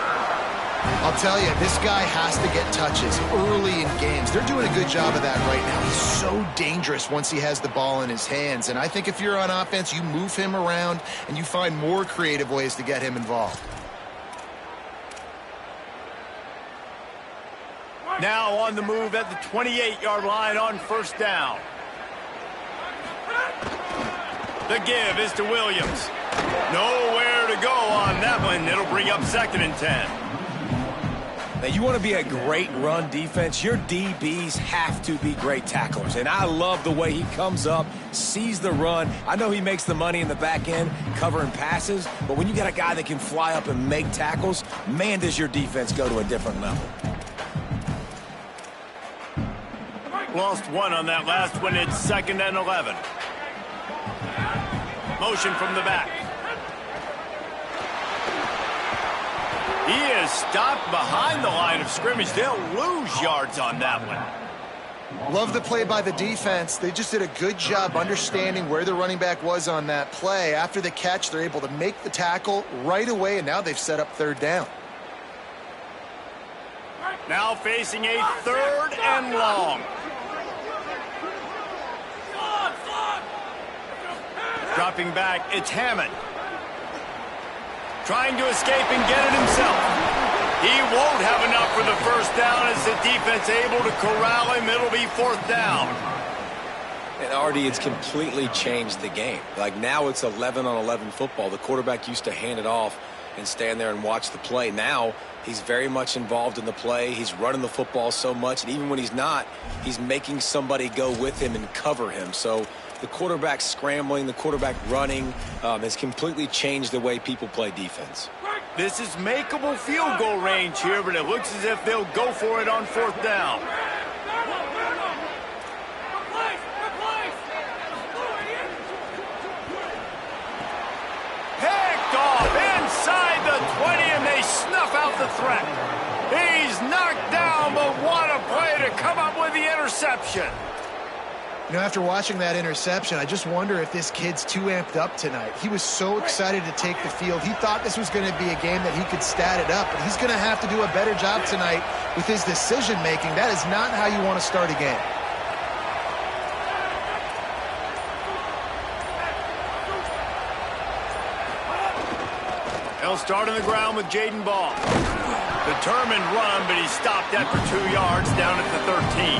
I'll tell you, this guy has to get touches early in games. They're doing a good job of that right now. He's so dangerous once he has the ball in his hands. And I think if you're on offense, you move him around and you find more creative ways to get him involved. Now on the move at the 28-yard line on first down. The give is to Williams. Nowhere to go on that one. It'll bring up 2nd and 10. Now, you want to be a great run defense, your DBs have to be great tacklers. And I love the way he comes up, sees the run. I know he makes the money in the back end covering passes, but when you got a guy that can fly up and make tackles, man, does your defense go to a different level. Lost one on that last one. It's 2nd and 11. Motion from the back. He is stopped behind the line of scrimmage. They'll lose yards on that one. Love the play by the defense. They just did a good job understanding where the running back was on that play. After the catch, they're able to make the tackle right away, and now they've set up third down. Now facing a third and long. Dropping back, it's Hammond. Trying to escape and get it himself. He won't have enough for the first down as the defense able to corral him. It'll be fourth down. And Artie, it's completely changed the game. Like now it's 11-on-11 football. The quarterback used to hand it off and stand there and watch the play. Now he's very much involved in the play. He's running the football so much, and even when he's not, he's making somebody go with him and cover him. So the quarterback scrambling, the quarterback running has completely changed the way people play defense. This is makeable field goal range here, but it looks as if they'll go for it on fourth down. Picked off inside the 20, and they snuff out the threat. He's knocked down, but what a play to come up with the interception. You know, after watching that interception, I just wonder if this kid's too amped up tonight. He was so excited to take the field. He thought this was going to be a game that he could stat it up, but he's going to have to do a better job tonight with his decision-making. That is not how you want to start a game. They'll start on the ground with Jaden Ball. Determined run, but he stopped after 2 yards down at the 13.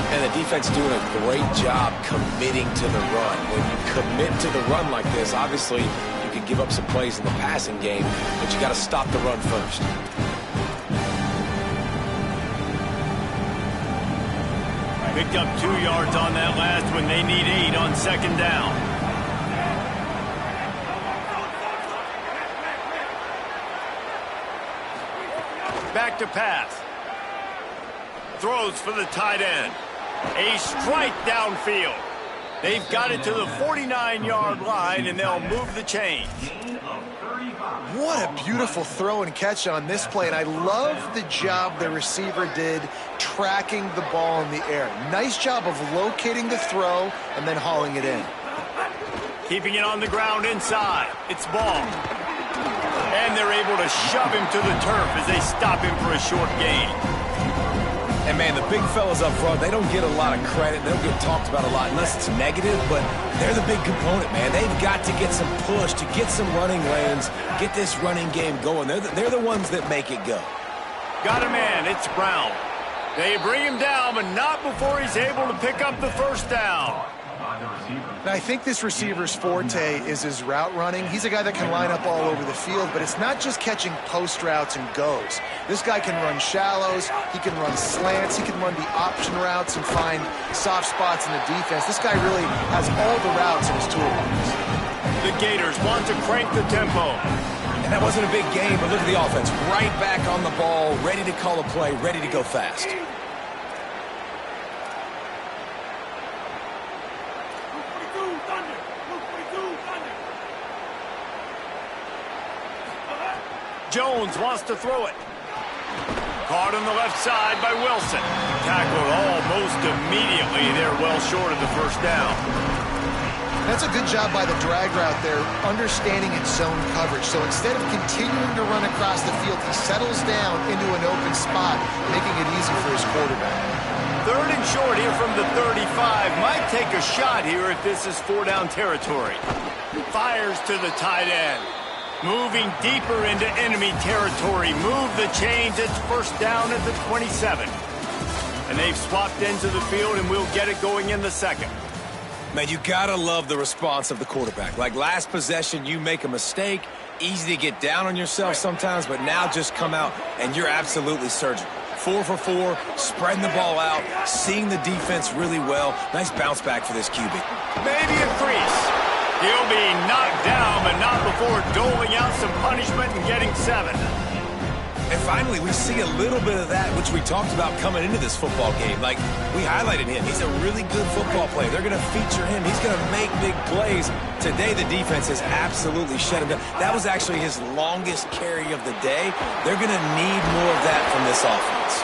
And the defense doing a great job committing to the run. When you commit to the run like this, obviously you can give up some plays in the passing game, but you got to stop the run first. Picked up 2 yards on that last one. They need 8 on second down. Back to pass. Throws for the tight end. A strike downfield. They've got it to the 49-yard line, and they'll move the chains. What a beautiful throw and catch on this play, and I love the job the receiver did tracking the ball in the air. Nice job of locating the throw and then hauling it in. Keeping it on the ground inside. It's Ball. And they're able to shove him to the turf as they stop him for a short gain. And, man, the big fellas up front, they don't get a lot of credit. They don't get talked about a lot unless it's negative, but they're the big component, man. They've got to get some push, to get some running lanes, get this running game going. They're the ones that make it go. Got a man. It's Brown. They bring him down, but not before he's able to pick up the first down. Now, I think this receiver's forte is his route running. He's a guy that can line up all over the field, but it's not just catching post routes and goes. This guy can run shallows, he can run slants, he can run the option routes and find soft spots in the defense. This guy really has all the routes in his toolbox. The Gators want to crank the tempo. And that wasn't a big game, but look at the offense. Right back on the ball, ready to call a play, ready to go fast. Jones wants to throw it. Caught on the left side by Wilson. Tackled almost immediately. They're well short of the first down. That's a good job by the drag route there, understanding its zone coverage. So instead of continuing to run across the field, he settles down into an open spot, making it easy for his quarterback. Third and short here from the 35. Might take a shot here if this is 4-down territory. Fires to the tight end. Moving deeper into enemy territory. Move the chains. It's first down at the 27. And they've swapped into the field, and we'll get it going in the second. Man, you gotta love the response of the quarterback. Like last possession, you make a mistake. Easy to get down on yourself sometimes, but now just come out, and you're absolutely surgical. 4 for 4, spreading the ball out, seeing the defense really well. Nice bounce back for this QB. Maybe a crease. He'll be knocked down, but not before doling out some punishment and getting 7. And finally, we see a little bit of that, which we talked about coming into this football game. Like, we highlighted him. He's a really good football player. They're going to feature him. He's going to make big plays. Today, the defense has absolutely shut him down. That was actually his longest carry of the day. They're going to need more of that from this offense.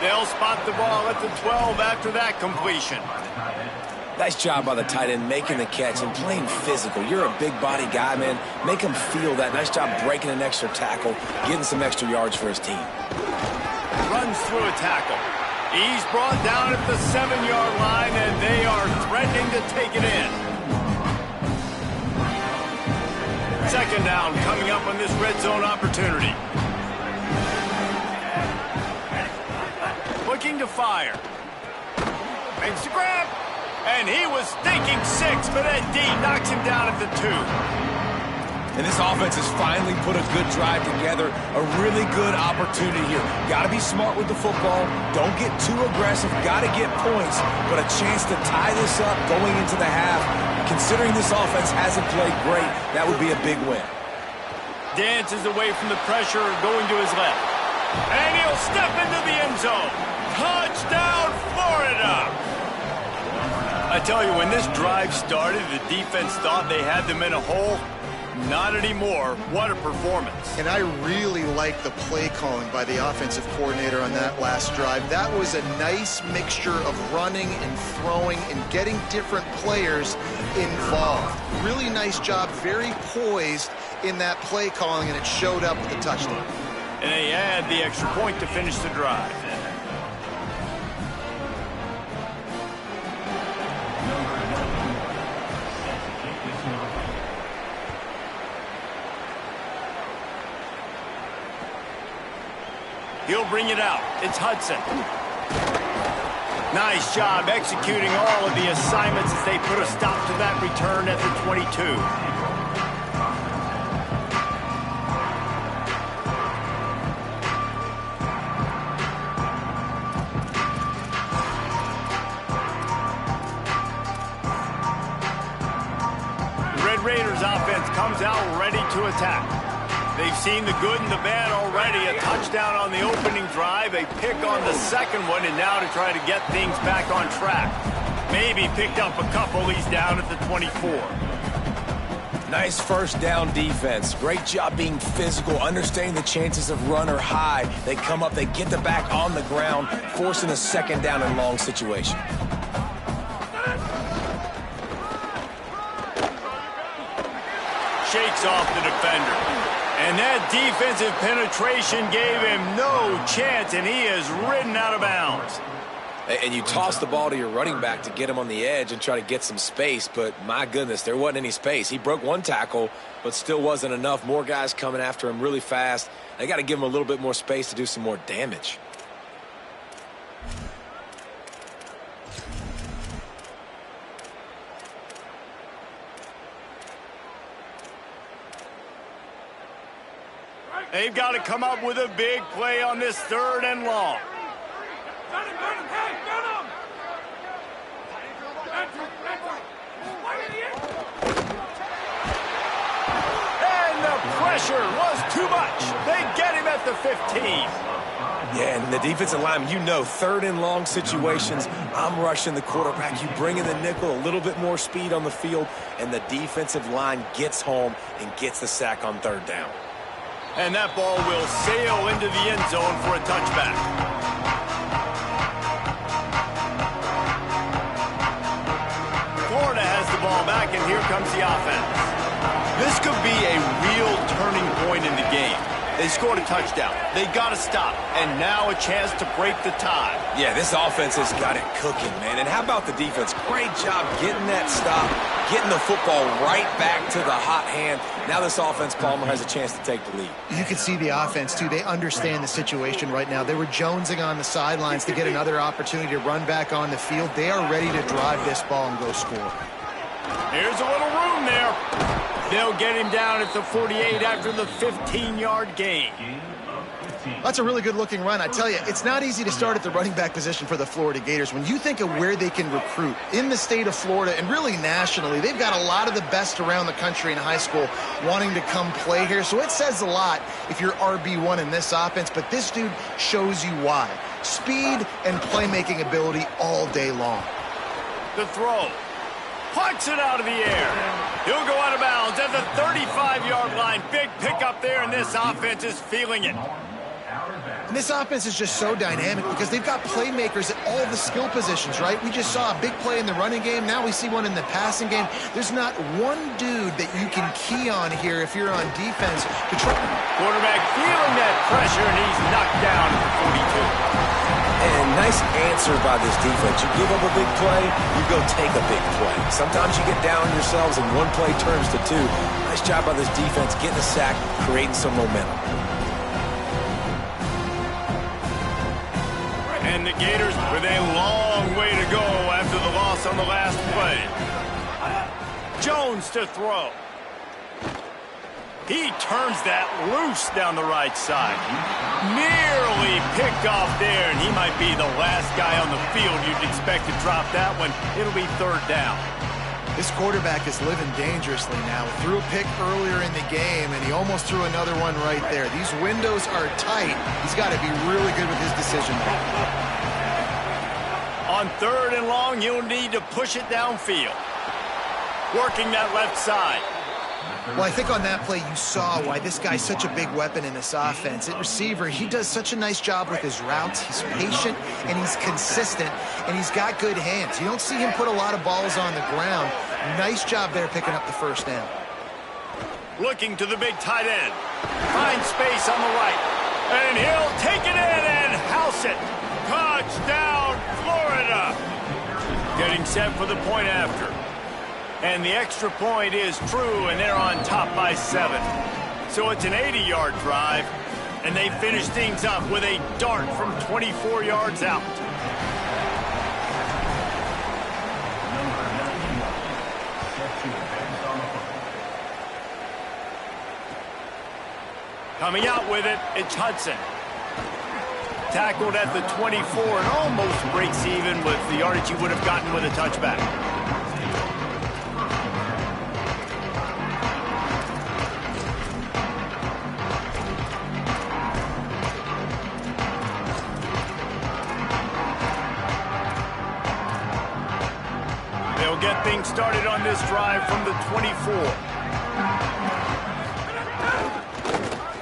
They'll spot the ball at the 12 after that completion. Nice job by the tight end making the catch and playing physical. You're a big body guy, man. Make him feel that. Nice job breaking an extra tackle, getting some extra yards for his team. Runs through a tackle. He's brought down at the 7-yard line, and they are threatening to take it in. Second down coming up on this red zone opportunity. Looking to fire. Makes the grab. And he was thinking 6, but Ed D knocks him down at the 2. And this offense has finally put a good drive together. A really good opportunity here. Got to be smart with the football. Don't get too aggressive. Got to get points. But a chance to tie this up going into the half. Considering this offense hasn't played great, that would be a big win. Dances away from the pressure, going to his left. And he'll step into the end zone. Touchdown, Florida! I tell you, when this drive started, the defense thought they had them in a hole. Not anymore. What a performance. And I really like the play calling by the offensive coordinator on that last drive. That was a nice mixture of running and throwing and getting different players involved. Really nice job, very poised in that play calling, and it showed up with the touchdown. And they add the extra point to finish the drive. He'll bring it out. It's Hudson. Nice job executing all of the assignments as they put a stop to that return at the 22. The Red Raiders offense comes out ready to attack. They've seen the good and the bad already. A touchdown on the opening drive, a pick on the second one, and now to try to get things back on track. Maybe picked up a couple. He's down at the 24. Nice first down defense. Great job being physical, understanding the chances of run are high. They come up, they get the back on the ground, forcing a second down and long situation. Shakes off the defender. And that defensive penetration gave him no chance, and he is ridden out of bounds. And you toss the ball to your running back to get him on the edge and try to get some space, but my goodness, there wasn't any space. He broke one tackle, but still wasn't enough. More guys coming after him really fast. They got to give him a little bit more space to do some more damage. They've got to come up with a big play on this 3rd and long. And the pressure was too much. They get him at the 15. Yeah, and the defensive lineman, you know, 3rd and long situations, I'm rushing the quarterback. You bring in the nickel, a little bit more speed on the field, and the defensive line gets home and gets the sack on 3rd down. And that ball will sail into the end zone for a touchback. Florida has the ball back, and here comes the offense. This could be a real turning point in the game. They scored a touchdown. They got to stop. And now a chance to break the tie. Yeah, this offense has got it cooking, man. And how about the defense? Great job getting that stop, getting the football right back to the hot hand. Now this offense, Palmer, has a chance to take the lead. You can see the offense, too. They understand the situation right now. They were jonesing on the sidelines to get another opportunity to run back on the field. They are ready to drive this ball and go score. Here's a little room there. They'll get him down at the 48 after the 15-yard gain. That's a really good-looking run. I tell you, it's not easy to start at the running back position for the Florida Gators. When you think of where they can recruit in the state of Florida and really nationally, they've got a lot of the best around the country in high school wanting to come play here. So it says a lot if you're RB1 in this offense, but this dude shows you why. Speed and playmaking ability all day long. The throw. Punts it out of the air. He'll go out of bounds at the 35-yard line. Big pickup there, and this offense is feeling it. And this offense is just so dynamic because they've got playmakers at all the skill positions, right? We just saw a big play in the running game. Now we see one in the passing game. There's not one dude that you can key on here if you're on defense to try. Quarterback feeling that pressure, and he's knocked down at the 42. And nice answer by this defense. You give up a big play, you go take a big play. Sometimes you get down yourselves and one play turns to two. Nice job by this defense getting a sack, creating some momentum. And the Gators with a long way to go after the loss on the last play. Jones to throw. He turns that loose down the right side. Nearly picked off there, and he might be the last guy on the field you'd expect to drop that one. It'll be third down. This quarterback is living dangerously now. Threw a pick earlier in the game, and he almost threw another one right there. These windows are tight. He's got to be really good with his decision making. On third and long, you'll need to push it downfield. Working that left side. Well, I think on that play you saw why this guy's such a big weapon in this offense. At receiver, he does such a nice job with his routes. He's patient, and he's consistent, and he's got good hands. You don't see him put a lot of balls on the ground. Nice job there picking up the first down. Looking to the big tight end. Finds space on the right. And he'll take it in and house it. Touchdown, Florida. Getting set for the point after. And the extra point is true, and they're on top by 7. So it's an 80-yard drive, and they finish things up with a dart from 24 yards out. Coming out with it, it's Hudson. Tackled at the 24 and almost breaks even with the yardage he would have gotten with a touchback. They'll get things started on this drive from the 24.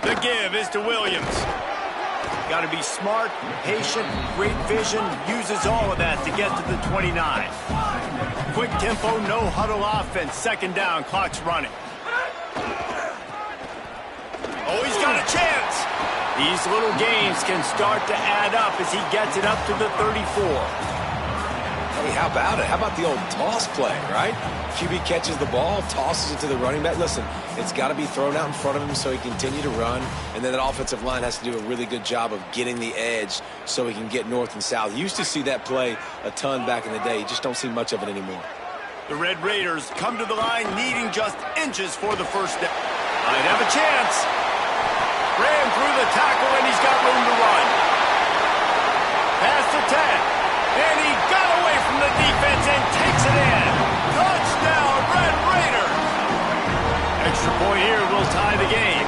The give is to Williams. Got to be smart, patient, great vision, uses all of that to get to the 29. Quick tempo, no huddle offense, second down, clock's running. Oh, he's got a chance. These little gains can start to add up as he gets it up to the 34. Hey, how about it? How about the old toss play, right? QB catches the ball, tosses it to the running back. Listen, it's got to be thrown out in front of him so he can continue to run, and then that offensive line has to do a really good job of getting the edge so he can get north and south. You used to see that play a ton back in the day. You just don't see much of it anymore. The Red Raiders come to the line needing just inches for the first down. Might have a chance. Ran through the tackle, and he's got room to run. Pass to 10. And he got away from the defense and takes it in. Touchdown, Red Raiders. Extra point here will tie the game.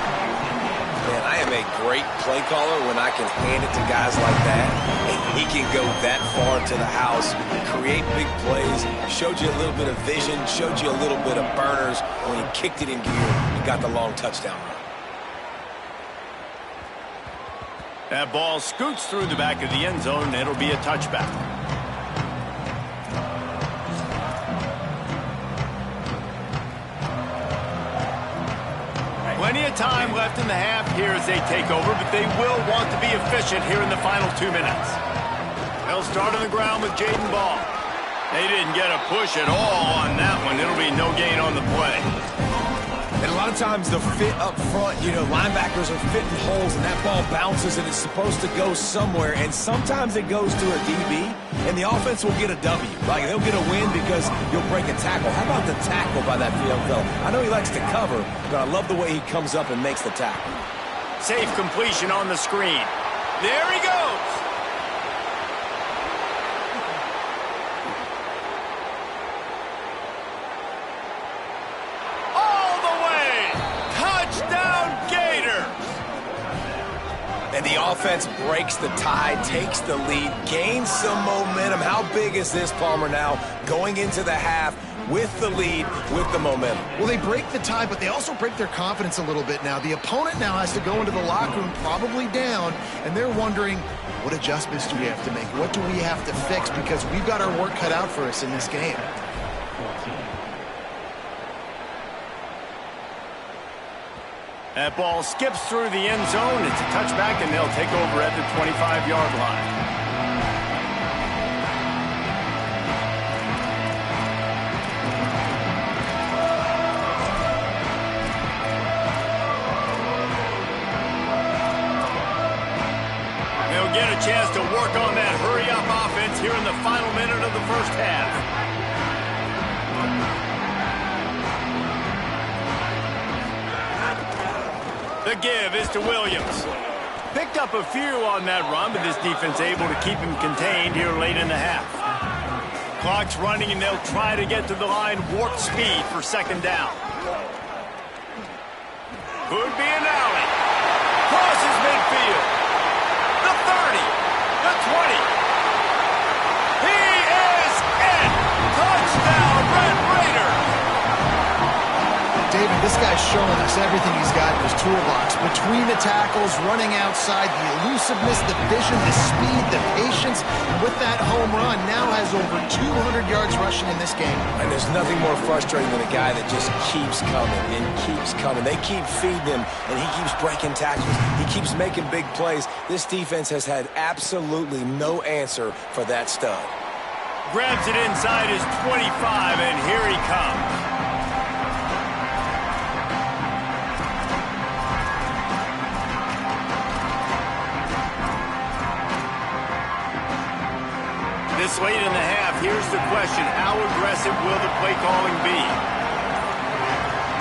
Man, I am a great play caller when I can hand it to guys like that. And he can go that far to the house, create big plays, showed you a little bit of vision, showed you a little bit of burners when he kicked it in gear and got the long touchdown run. That ball scoots through the back of the end zone, and it'll be a touchback. Plenty of time left in the half here as they take over, but they will want to be efficient here in the final 2 minutes. They'll start on the ground with Jaden Ball. They didn't get a push at all on that one. It'll be no gain on the play. And a lot of times the fit up front, you know, linebackers are fitting holes and that ball bounces and it's supposed to go somewhere. And sometimes it goes to a DB and the offense will get a W. Like they'll get a win because you'll break a tackle. How about the tackle by that field fella? I know he likes to cover, but I love the way he comes up and makes the tackle. Safe completion on the screen. There he goes. All the way. Touchdown, Gators. And the offense breaks the tie, takes the lead, gains some momentum. How big is this, Palmer, now going into the half with the lead, with the momentum? Well, they break the tie, but they also break their confidence a little bit now. The opponent now has to go into the locker room probably down, and they're wondering, what adjustments do we have to make? What do we have to fix? Because we've got our work cut out for us in this game. That ball skips through the end zone. It's a touchback, and they'll take over at the 25-yard line. They'll get a chance to work on that hurry-up offense here in the final minute of the first half. The give is to Williams. Picked up a few on that run, but this defense able to keep him contained here late in the half. Clock's running, and they'll try to get to the line warp speed for second down. Could be an alley. Crosses midfield. The 30. The 20. He is in. Touchdown, Red Raiders. David, this guy's showing us everything he's got in his toolbox. Between the tackles, running outside, the elusiveness, the vision, the speed, the patience. And with that home run, now has over 200 yards rushing in this game. And there's nothing more frustrating than a guy that just keeps coming and keeps coming. They keep feeding him, and he keeps breaking tackles. He keeps making big plays. This defense has had absolutely no answer for that stud. Grabs it inside his 25, and here he comes. This late in the half, here's the question. How aggressive will the play calling be?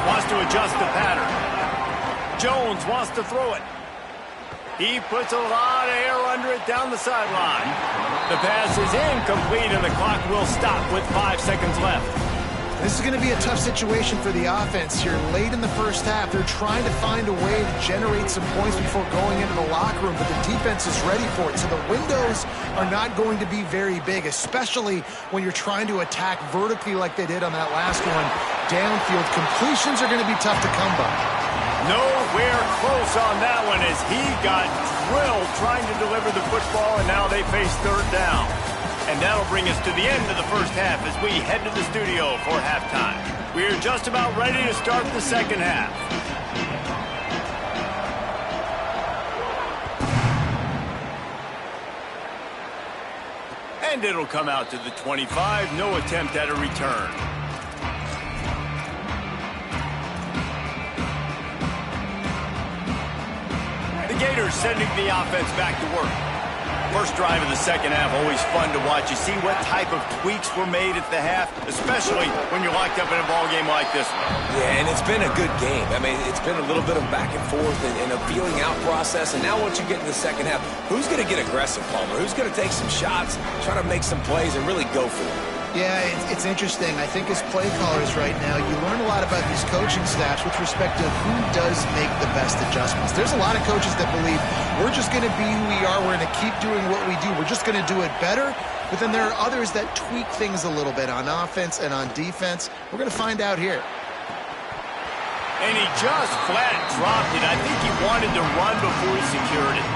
Wants to adjust the pattern. Jones wants to throw it. He puts a lot of air under it down the sideline. The pass is incomplete, and the clock will stop with 5 seconds left. This is going to be a tough situation for the offense here. Late in the first half, they're trying to find a way to generate some points before going into the locker room, but the defense is ready for it. So the windows are not going to be very big, especially when you're trying to attack vertically like they did on that last one. Downfield completions are going to be tough to come by. Nowhere close on that one as he got drilled trying to deliver the football, and now they face third down. And that'll bring us to the end of the first half as we head to the studio for halftime. We're just about ready to start the second half. And it'll come out to the 25. No attempt at a return. The Gators sending the offense back to work. First drive of the second half, always fun to watch. You see what type of tweaks were made at the half, especially when you're locked up in a ball game like this one. Yeah, and it's been a good game. I mean, it's been a little bit of back and forth and a feeling out process. And now once you get in the second half, who's going to get aggressive, Palmer? Who's going to take some shots, try to make some plays, and really go for it? Yeah, it's interesting. I think as play callers right now, you learn a lot about these coaching staffs with respect to who does make the best adjustments. There's a lot of coaches that believe we're just going to be who we are. We're going to keep doing what we do. We're just going to do it better. But then there are others that tweak things a little bit on offense and on defense. We're going to find out here. And he just flat dropped it. I think he wanted to run before he secured it.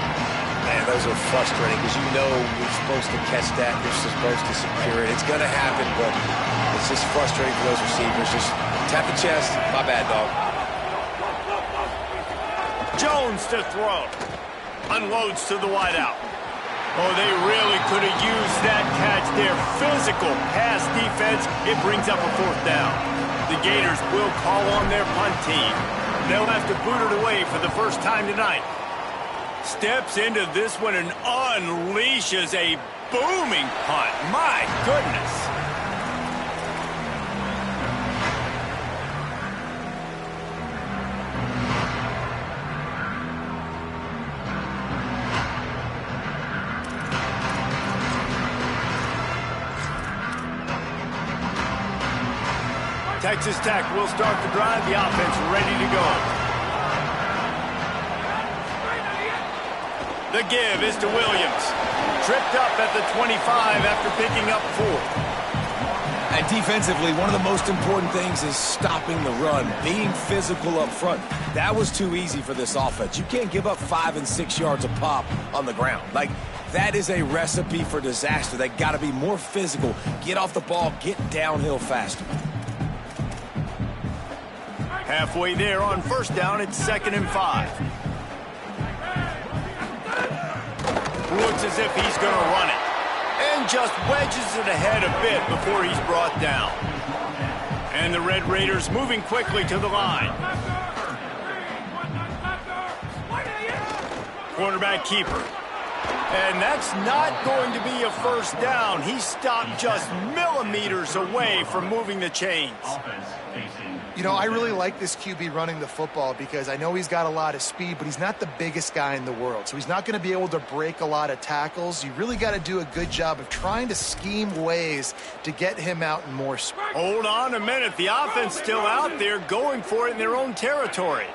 Man, those are frustrating because you know you're supposed to catch that, you're supposed to secure it. It's going to happen, but it's just frustrating for those receivers. Just tap the chest. My bad, dog. Jones to throw. Unloads to the wideout. Oh, they really could have used that catch there. Physical pass defense. It brings up a fourth down. The Gators will call on their punt team. They'll have to boot it away for the first time tonight. Steps into this one and unleashes a booming punt. My goodness. Texas Tech will start the drive. The offense ready to go. The give is to Williams. Tripped up at the 25 after picking up 4. And defensively, one of the most important things is stopping the run, being physical up front. That was too easy for this offense. You can't give up 5 and 6 yards a pop on the ground. Like, that is a recipe for disaster. They got to be more physical, get off the ball, get downhill faster. Halfway there on first down, it's 2nd and 5. Looks as if he's going to run it. And just wedges it ahead a bit before he's brought down. And the Red Raiders moving quickly to the line. Quarterback keeper. And that's not going to be a first down. He stopped just millimeters away from moving the chains. You know, I really like this QB running the football because I know he's got a lot of speed, but he's not the biggest guy in the world. So he's not going to be able to break a lot of tackles. You really got to do a good job of trying to scheme ways to get him out in more speed. Hold on a minute. The offense still out there going for it in their own territory.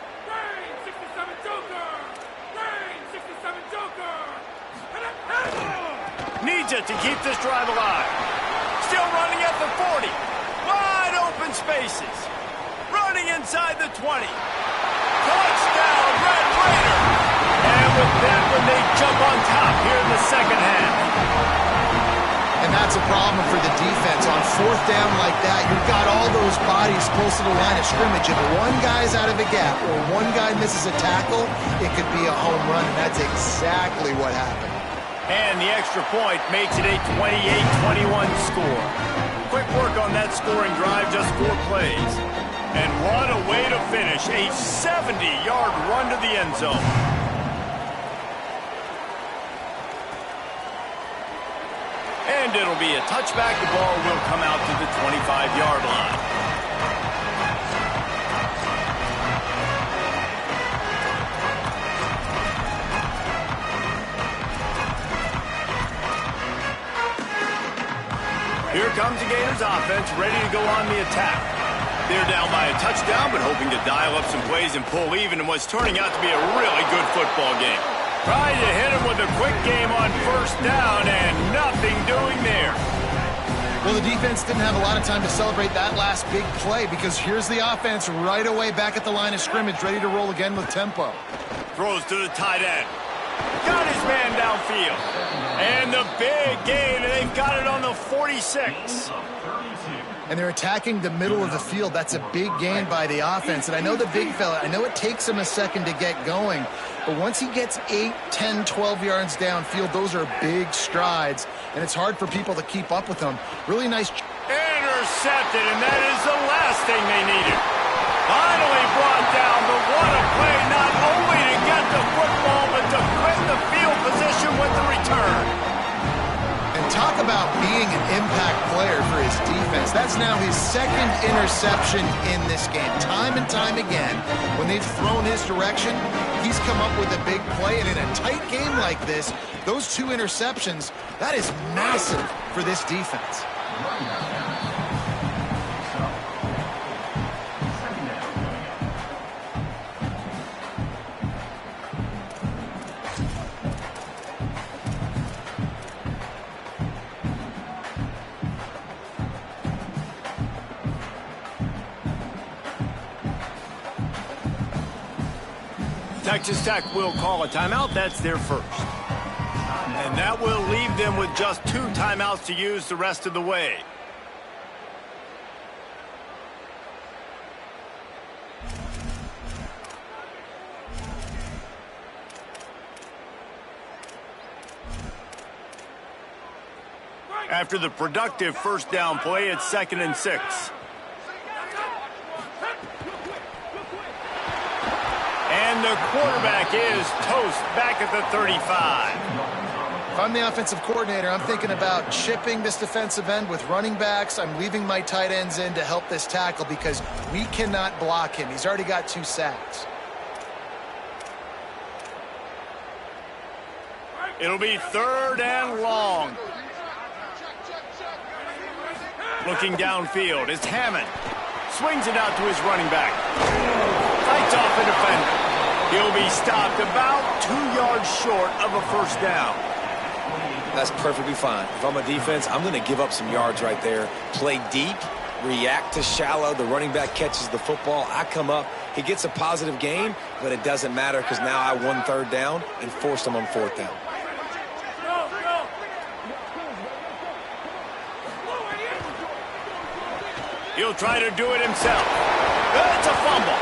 Needs it to keep this drive alive. Still running at the 40. Wide open spaces. Running inside the 20. Touchdown, Red Raider. And with that one, they jump on top here in the second half. And that's a problem for the defense. On fourth down like that, you've got all those bodies close to the line of scrimmage. If one guy's out of a gap or one guy misses a tackle, it could be a home run, and that's exactly what happened. And the extra point makes it a 28-21 score. Quick work on that scoring drive, just 4 plays. And what a way to finish, a 70-yard run to the end zone. And it'll be a touchback. The ball will come out to the 25-yard line. Here comes the Gators offense, ready to go on the attack. They're down by a touchdown, but hoping to dial up some plays and pull even in what's turning out to be a really good football game. Trying to hit him with a quick game on first down, and nothing doing there. Well, the defense didn't have a lot of time to celebrate that last big play because here's the offense right away back at the line of scrimmage, ready to roll again with tempo. Throws to the tight end. Got his man downfield. And the big gain, and they've got it on the 46. And they're attacking the middle of the field. That's a big gain by the offense. And I know the big fella, I know it takes him a second to get going, but once he gets 8, 10, 12 yards downfield, those are big strides, and it's hard for people to keep up with them. Really nice. Intercepted, and that is the last thing they needed. Finally brought down, but what a play, not only to get the football, but to win the field position with the return. And talk about being an impact player for his defense. That's now his 2nd interception in this game. Time and time again, when they've thrown his direction, he's come up with a big play. And in a tight game like this, those 2 interceptions, that is massive for this defense. Texas Tech will call a timeout. That's their first. And that will leave them with just 2 timeouts to use the rest of the way. After the productive first down play, it's 2nd and 6. And the quarterback is toast back at the 35. If I'm the offensive coordinator, I'm thinking about chipping this defensive end with running backs. I'm leaving my tight ends in to help this tackle because we cannot block him. He's already got 2 sacks. It'll be 3rd and long. Looking downfield is Hammond. Swings it out to his running back. Fights off a defender. He'll be stopped about 2 yards short of a first down. That's perfectly fine. If I'm a defense, I'm going to give up some yards right there. Play deep, react to shallow. The running back catches the football. I come up. He gets a positive gain, but it doesn't matter because now I won third down and forced him on fourth down. He'll try to do it himself. It's a fumble.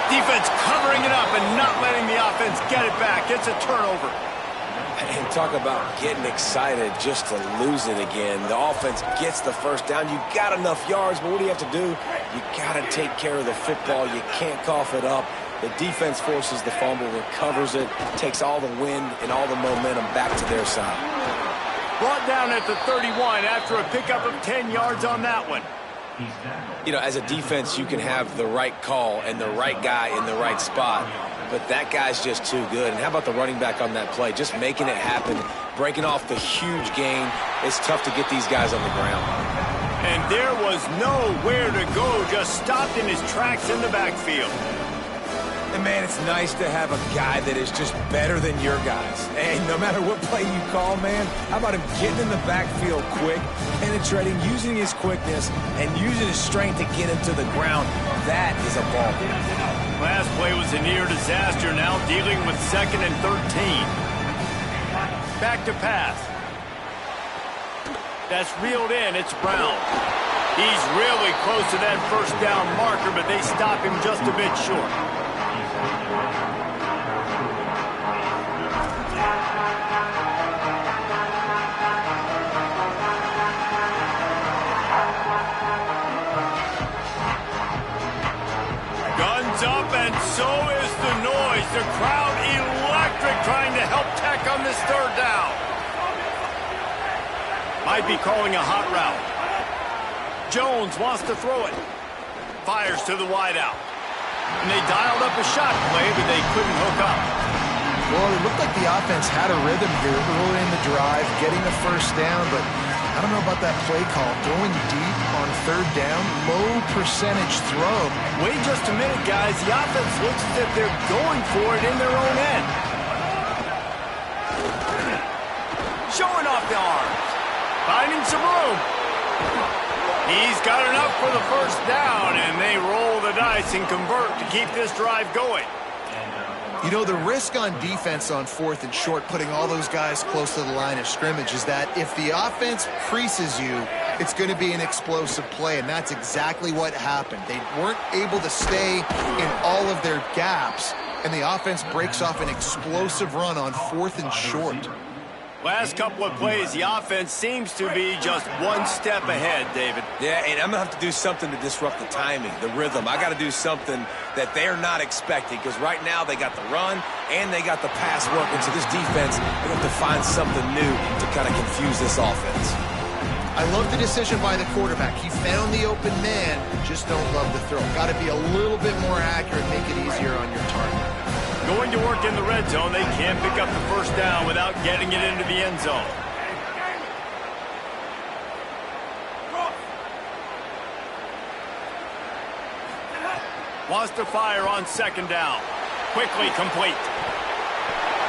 Defense covering it up and not letting the offense get it back. It's a turnover. And talk about getting excited just to lose it again. The offense gets the first down. You got enough yards, but what do you have to do? You got to take care of the football. You can't cough it up. The defense forces the fumble, recovers it, takes all the wind and all the momentum back to their side. Brought down at the 31 after a pickup of 10 yards on that one. You know, as a defense, you can have the right call and the right guy in the right spot, but that guy's just too good. And how about the running back on that play? Just making it happen, breaking off the huge gain. It's tough to get these guys on the ground. And there was nowhere to go, just stopped in his tracks in the backfield. And, man, it's nice to have a guy that is just better than your guys. Hey, no matter what play you call, man, how about him getting in the backfield quick, penetrating, using his quickness, and using his strength to get him to the ground. That is a ball. Last play was a near disaster, now dealing with 2nd and 13. Back to pass. That's reeled in. It's Brown. He's really close to that first down marker, but they stop him just a bit short. Up, and so is the noise. The crowd electric, trying to help Tech on this third down. Might be calling a hot route. Jones wants to throw it. Fires to the wideout. And they dialed up a shot play, but they couldn't hook up. Well, it looked like the offense had a rhythm here early in the drive, getting a first down, but I don't know about that play call. Going deep on third down, low percentage throw. Wait just a minute, guys. The offense looks as if they're going for it in their own end. Showing off the arms. Finding some room. He's got enough for the first down, and they roll the dice and convert to keep this drive going. You know, the risk on defense on 4th and short, putting all those guys close to the line of scrimmage, is that if the offense creases you, it's going to be an explosive play, and that's exactly what happened. They weren't able to stay in all of their gaps, and the offense breaks off an explosive run on 4th and short. Last couple of plays, the offense seems to be just one step ahead, David. Yeah, and I'm going to have to do something to disrupt the timing, the rhythm. I got to do something that they're not expecting, because right now they got the run and they got the pass working. So this defense, they have to find something new to kind of confuse this offense. I love the decision by the quarterback. He found the open man, just don't love the throw. Got to be a little bit more accurate, make it easier on your target. Going to work in the red zone, they can't pick up the first down without getting it into the end zone. Wants to fire on 2nd down. Quickly complete.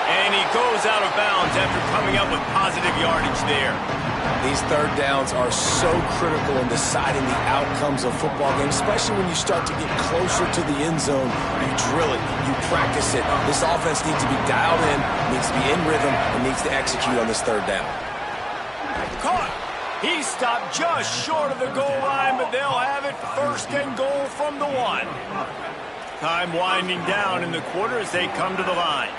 And he goes out of bounds after coming up with positive yardage there. These third downs are so critical in deciding the outcomes of football games, especially when you start to get closer to the end zone. You drill it, you practice it. This offense needs to be dialed in, needs to be in rhythm, and needs to execute on this third down. Caught. He stopped just short of the goal line, but they'll have it 1st and goal from the 1. Time winding down in the quarter as they come to the line.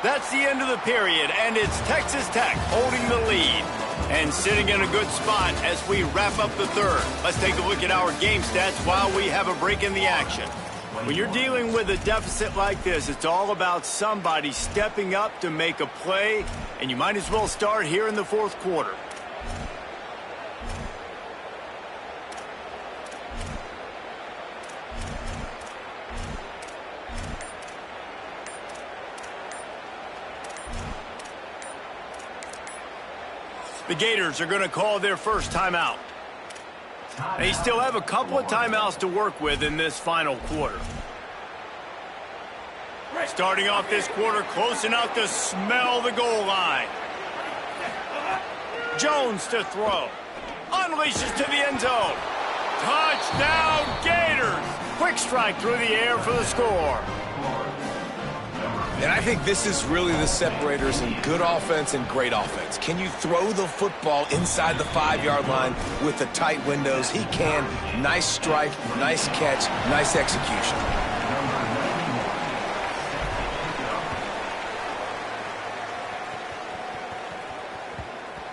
That's the end of the period, and it's Texas Tech holding the lead and sitting in a good spot as we wrap up the third. Let's take a look at our game stats while we have a break in the action. When you're dealing with a deficit like this, it's all about somebody stepping up to make a play, and you might as well start here in the 4th quarter. The Gators are going to call their first timeout. They still have a couple of timeouts to work with in this final quarter. Starting off this quarter close enough to smell the goal line. Jones to throw. Unleashes to the end zone. Touchdown, Gators! Quick strike through the air for the score. And I think this is really the separators in good offense and great offense. Can you throw the football inside the 5-yard line with the tight windows? He can. Nice strike, nice catch, nice execution.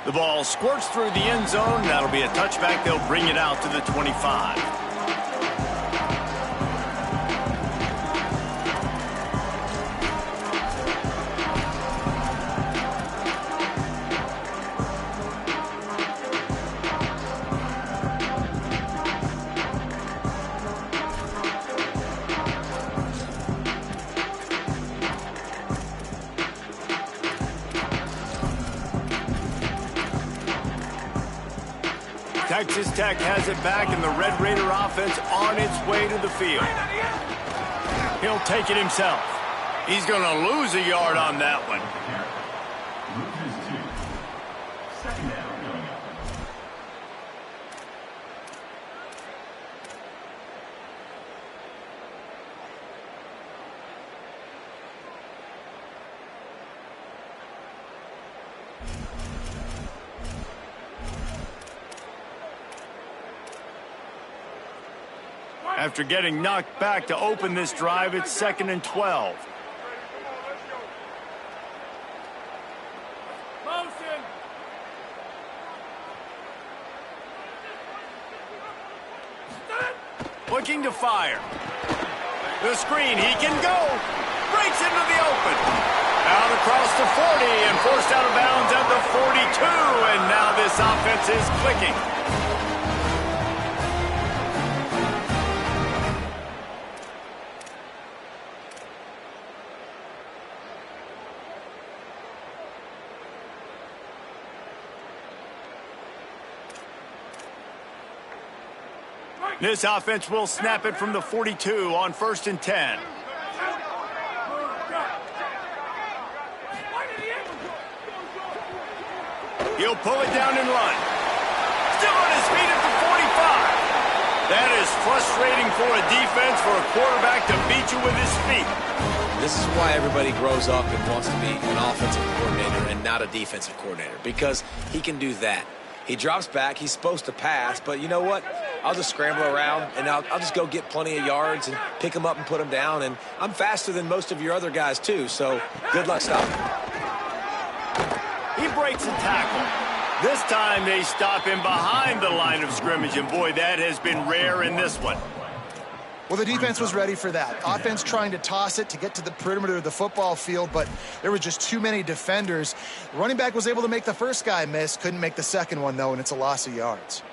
The ball squirts through the end zone. That'll be a touchback. They'll bring it out to the 25. Texas Tech has it back, and the Red Raider offense on its way to the field. He'll take it himself. He's going to lose a yard on that one. After getting knocked back to open this drive, it's 2nd and 12. Looking to fire. The screen, he can go. Breaks into the open. Out across the 40 and forced out of bounds at the 42. And now this offense is clicking. This offense will snap it from the 42 on 1st and 10. He'll pull it down and run. Still on his feet at the 45. That is frustrating for a defense, for a quarterback to beat you with his feet. This is why everybody grows up and wants to be an offensive coordinator and not a defensive coordinator, because he can do that. He drops back. He's supposed to pass, but you know what? I'll just scramble around, and I'll just go get plenty of yards and pick them up and put them down. And I'm faster than most of your other guys, too, so good luck stopping. He breaks a tackle. This time they stop him behind the line of scrimmage, and boy, that has been rare in this one. Well, the defense was ready for that. Offense trying to toss it to get to the perimeter of the football field, but there were just too many defenders. The running back was able to make the first guy miss, couldn't make the second one, though, and it's a loss of yards.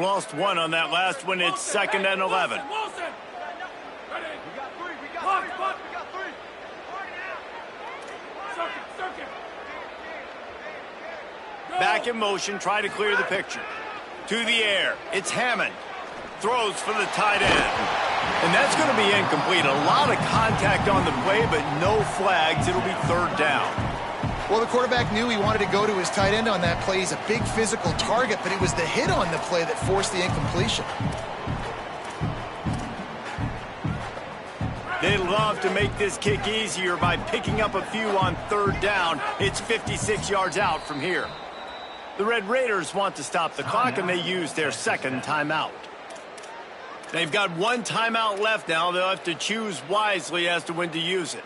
Lost one on that last one. It's 2nd and 11. Back in motion, try to clear the picture. To the air, it's Hammond. Throws for the tight end. And that's going to be incomplete. A lot of contact on the play, but no flags. It'll be 3rd down. Well, the quarterback knew he wanted to go to his tight end on that play. He's a big physical target, but it was the hit on the play that forced the incompletion. They'd love to make this kick easier by picking up a few on 3rd down. It's 56 yards out from here. The Red Raiders want to stop the clock, and they use their 2nd timeout. They've got 1 timeout left now. They'll have to choose wisely as to when to use it.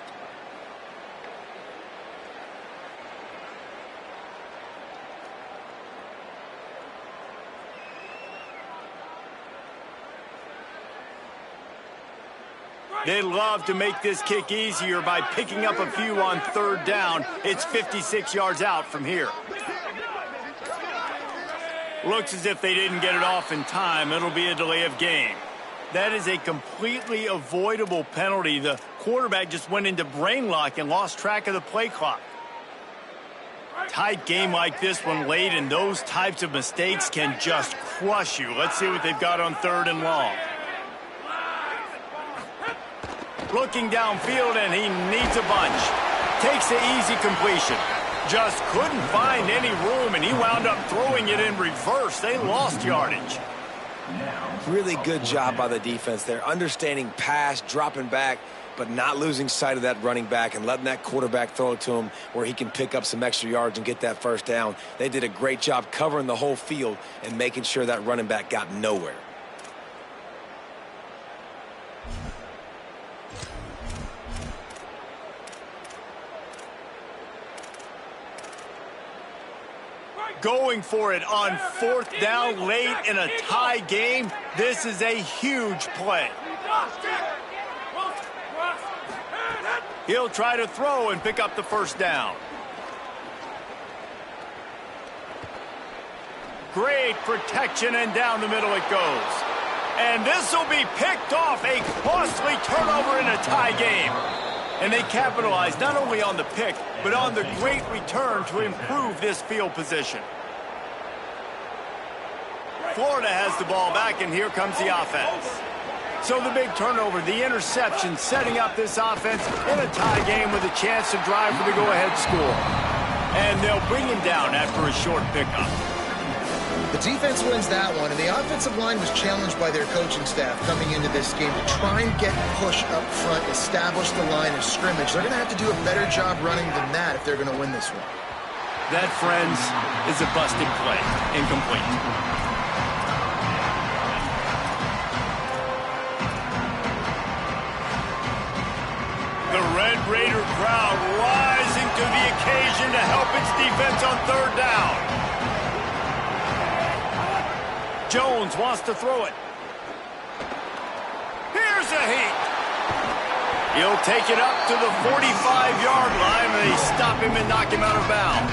They'd love to make this kick easier by picking up a few on 3rd down. It's 56 yards out from here. Looks as if they didn't get it off in time. It'll be a delay of game. That is a completely avoidable penalty. The quarterback just went into brain lock and lost track of the play clock. Tight game like this one late, and those types of mistakes can just crush you. Let's see what they've got on 3rd and long. Looking downfield, and he needs a bunch. Takes the easy completion. Just couldn't find any room, and he wound up throwing it in reverse. They lost yardage. Really good job by the defense there. Understanding pass, dropping back, but not losing sight of that running back and letting that quarterback throw it to him where he can pick up some extra yards and get that first down. They did a great job covering the whole field and making sure that running back got nowhere. Going for it on 4th down late in a tie game. This is a huge play. He'll try to throw and pick up the first down. Great protection, and down the middle it goes. And this will be picked off. A costly turnover in a tie game. And they capitalize not only on the pick, but on the great return to improve this field position. Florida has the ball back, and here comes the offense. So the big turnover, the interception, setting up this offense in a tie game with a chance to drive for the go-ahead score. And they'll bring him down after a short pickup. The defense wins that one, and the offensive line was challenged by their coaching staff coming into this game to try and get push up front, establish the line of scrimmage. They're going to have to do a better job running than that if they're going to win this one. That, friends, is a busted play. Incomplete. The Red Raider crowd rising to the occasion to help its defense on 3rd down. Jones wants to throw it. Here's a heat. He'll take it up to the 45-yard line, and they stop him and knock him out of bounds.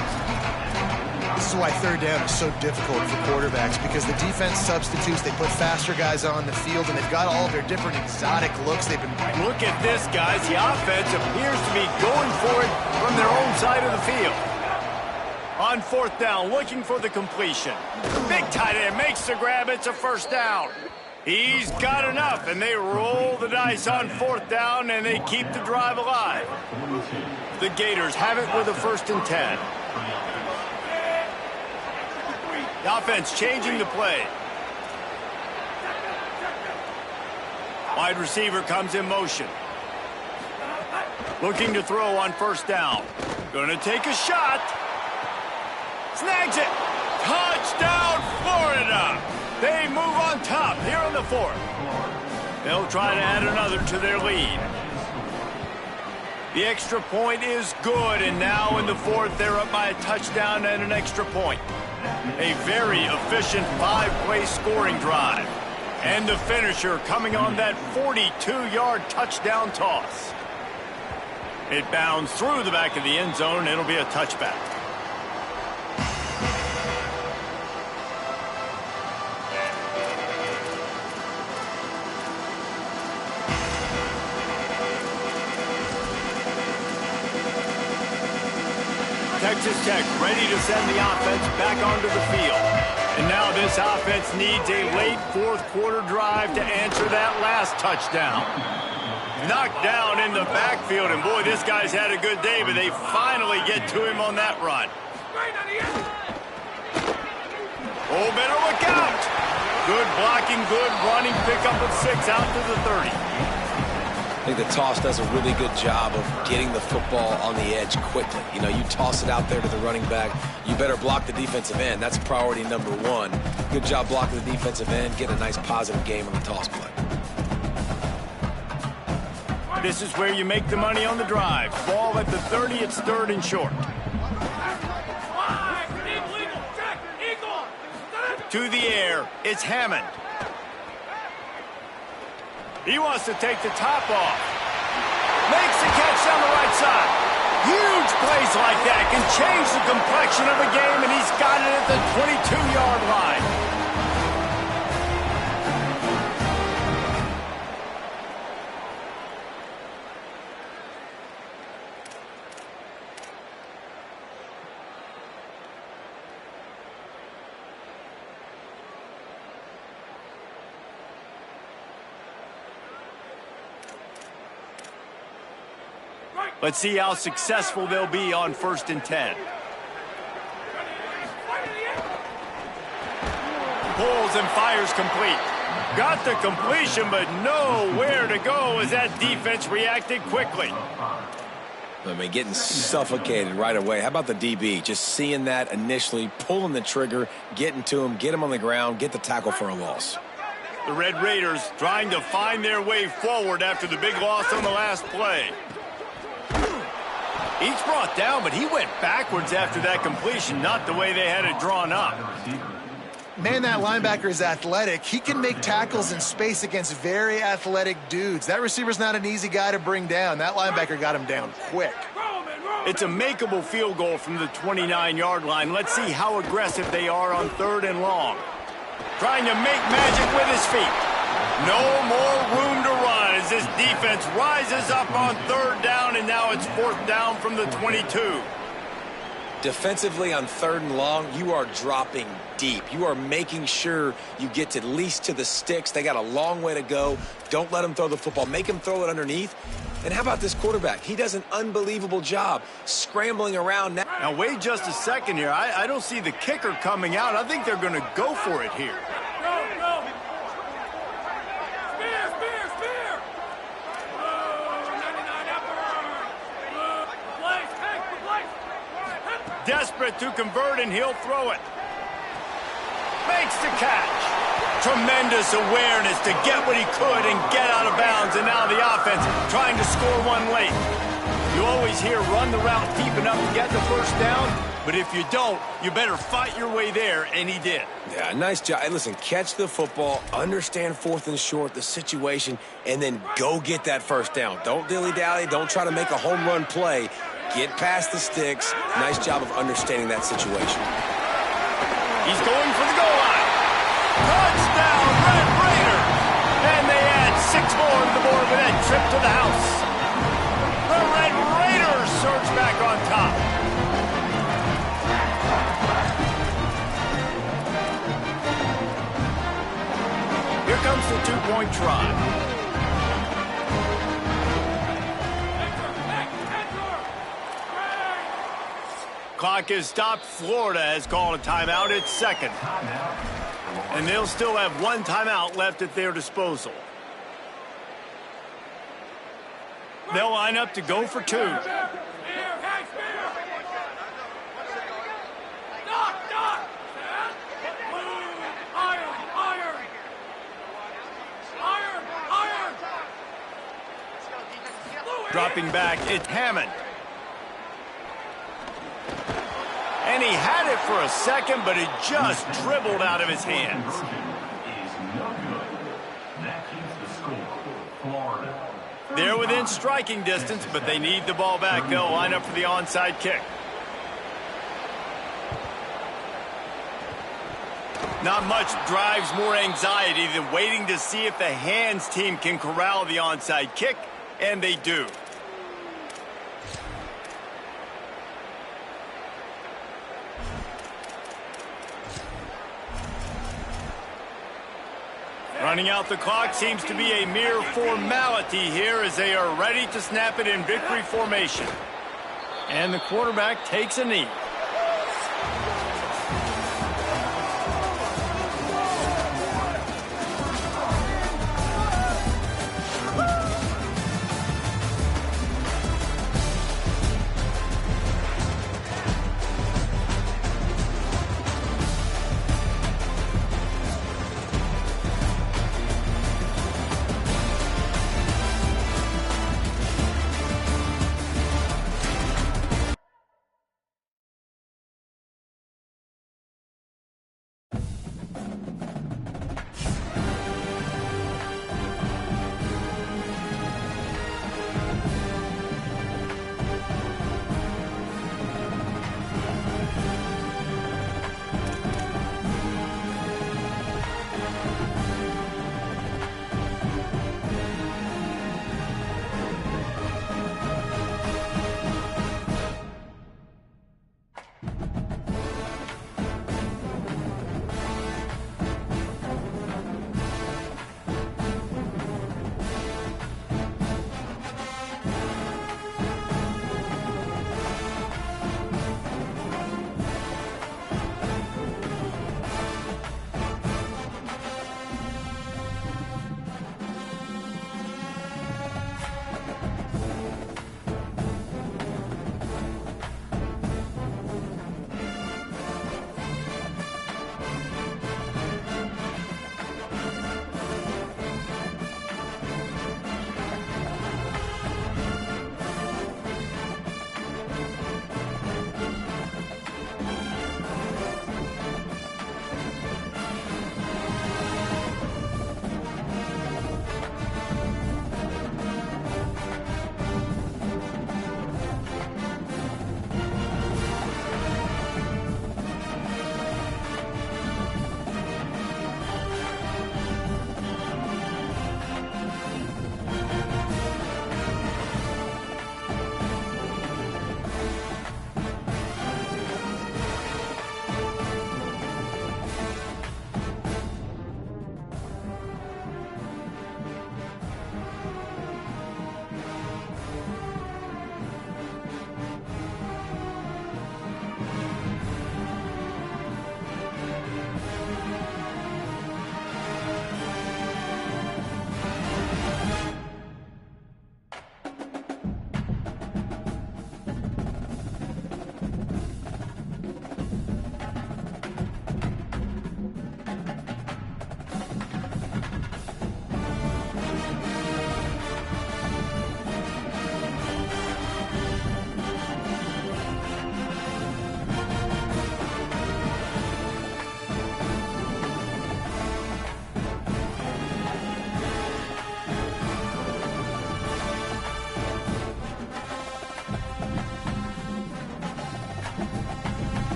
This is why 3rd down is so difficult for quarterbacks, because the defense substitutes, they put faster guys on the field, and they've got all their different exotic looks. Look at this, guys. The offense appears to be going for it from their own side of the field. On 4th down, looking for the completion. Big tight end makes the grab. It's a first down. He's got enough, and they roll the dice on 4th down, and they keep the drive alive. The Gators have it with a 1st and 10. The offense changing the play. Wide receiver comes in motion. Looking to throw on 1st down. Going to take a shot. Snags it. Touchdown, Florida. They move on top here on the 4th. They'll try to add another to their lead. The extra point is good, and now in the 4th, they're up by a touchdown and an extra point. A very efficient 5-play scoring drive. And the finisher coming on that 42-yard touchdown toss. It bounds through the back of the end zone, and it'll be a touchback. Texas Tech ready to send the offense back onto the field. And now this offense needs a late 4th quarter drive to answer that last touchdown. Knocked down in the backfield, and boy, this guy's had a good day, but they finally get to him on that run. Oh, better look out. Good blocking, good running, pickup of 6 out to the 30. I think the toss does a really good job of getting the football on the edge quickly. You know, you toss it out there to the running back, you better block the defensive end. That's priority number 1. Good job blocking the defensive end, get a nice positive game on the toss play. This is where you make the money on the drive. Ball at the 30, it's 3rd and short. To the air, it's Hammond. He wants to take the top off. Makes the catch down the right side. Huge plays like that can change the complexion of a game, and he's got it at the 22-yard line. Let's see how successful they'll be on 1st and 10. Pulls and fires complete. Got the completion, but nowhere to go as that defense reacted quickly. I mean, getting suffocated right away. How about the DB? Just seeing that initially, pulling the trigger, getting to him, get him on the ground, get the tackle for a loss. The Red Raiders trying to find their way forward after the big loss on the last play. Each brought down, but he went backwards after that completion, not the way they had it drawn up. Man, that linebacker is athletic. He can make tackles in space against very athletic dudes. That receiver's not an easy guy to bring down. That linebacker got him down quick. It's a makeable field goal from the 29-yard line. Let's see how aggressive they are on 3rd and long. Trying to make magic with his feet. No more room to run as this defense rises up on 3rd down, and now it's 4th down from the 22. Defensively on 3rd and long, you are dropping deep. You are making sure you get to at least to the sticks. They got a long way to go. Don't let them throw the football. Make them throw it underneath. And how about this quarterback? He does an unbelievable job scrambling around now. Now, wait just a second here. I don't see the kicker coming out. I think they're going to go for it here. Desperate to convert, and he'll throw it. Makes the catch. Tremendous awareness to get what he could and get out of bounds, and now the offense trying to score one late. You always hear run the route deep enough to get the 1st down, but if you don't, you better fight your way there, and he did. Yeah, nice job. Hey, listen, catch the football, understand 4th and short, the situation, and then go get that 1st down. Don't dilly-dally. Don't try to make a home run play. Get past the sticks. Nice job of understanding that situation. He's going for the goal line. Touchdown, Red Raiders! And they add 6 more to the board with that trip to the house. The Red Raiders surge back on top. Here comes the 2-point try. Clock is stopped. Florida has called a timeout. It's 2nd. And they'll still have 1 timeout left at their disposal. They'll line up to go for 2. Dropping back, it's Hammond. And he had it for a second, but it just dribbled out of his hands. They're within striking distance, but they need the ball back. They'll line up for the onside kick. Not much drives more anxiety than waiting to see if the hands team can corral the onside kick, and they do. Running out the clock seems to be a mere formality here as they are ready to snap it in victory formation. And the quarterback takes a knee.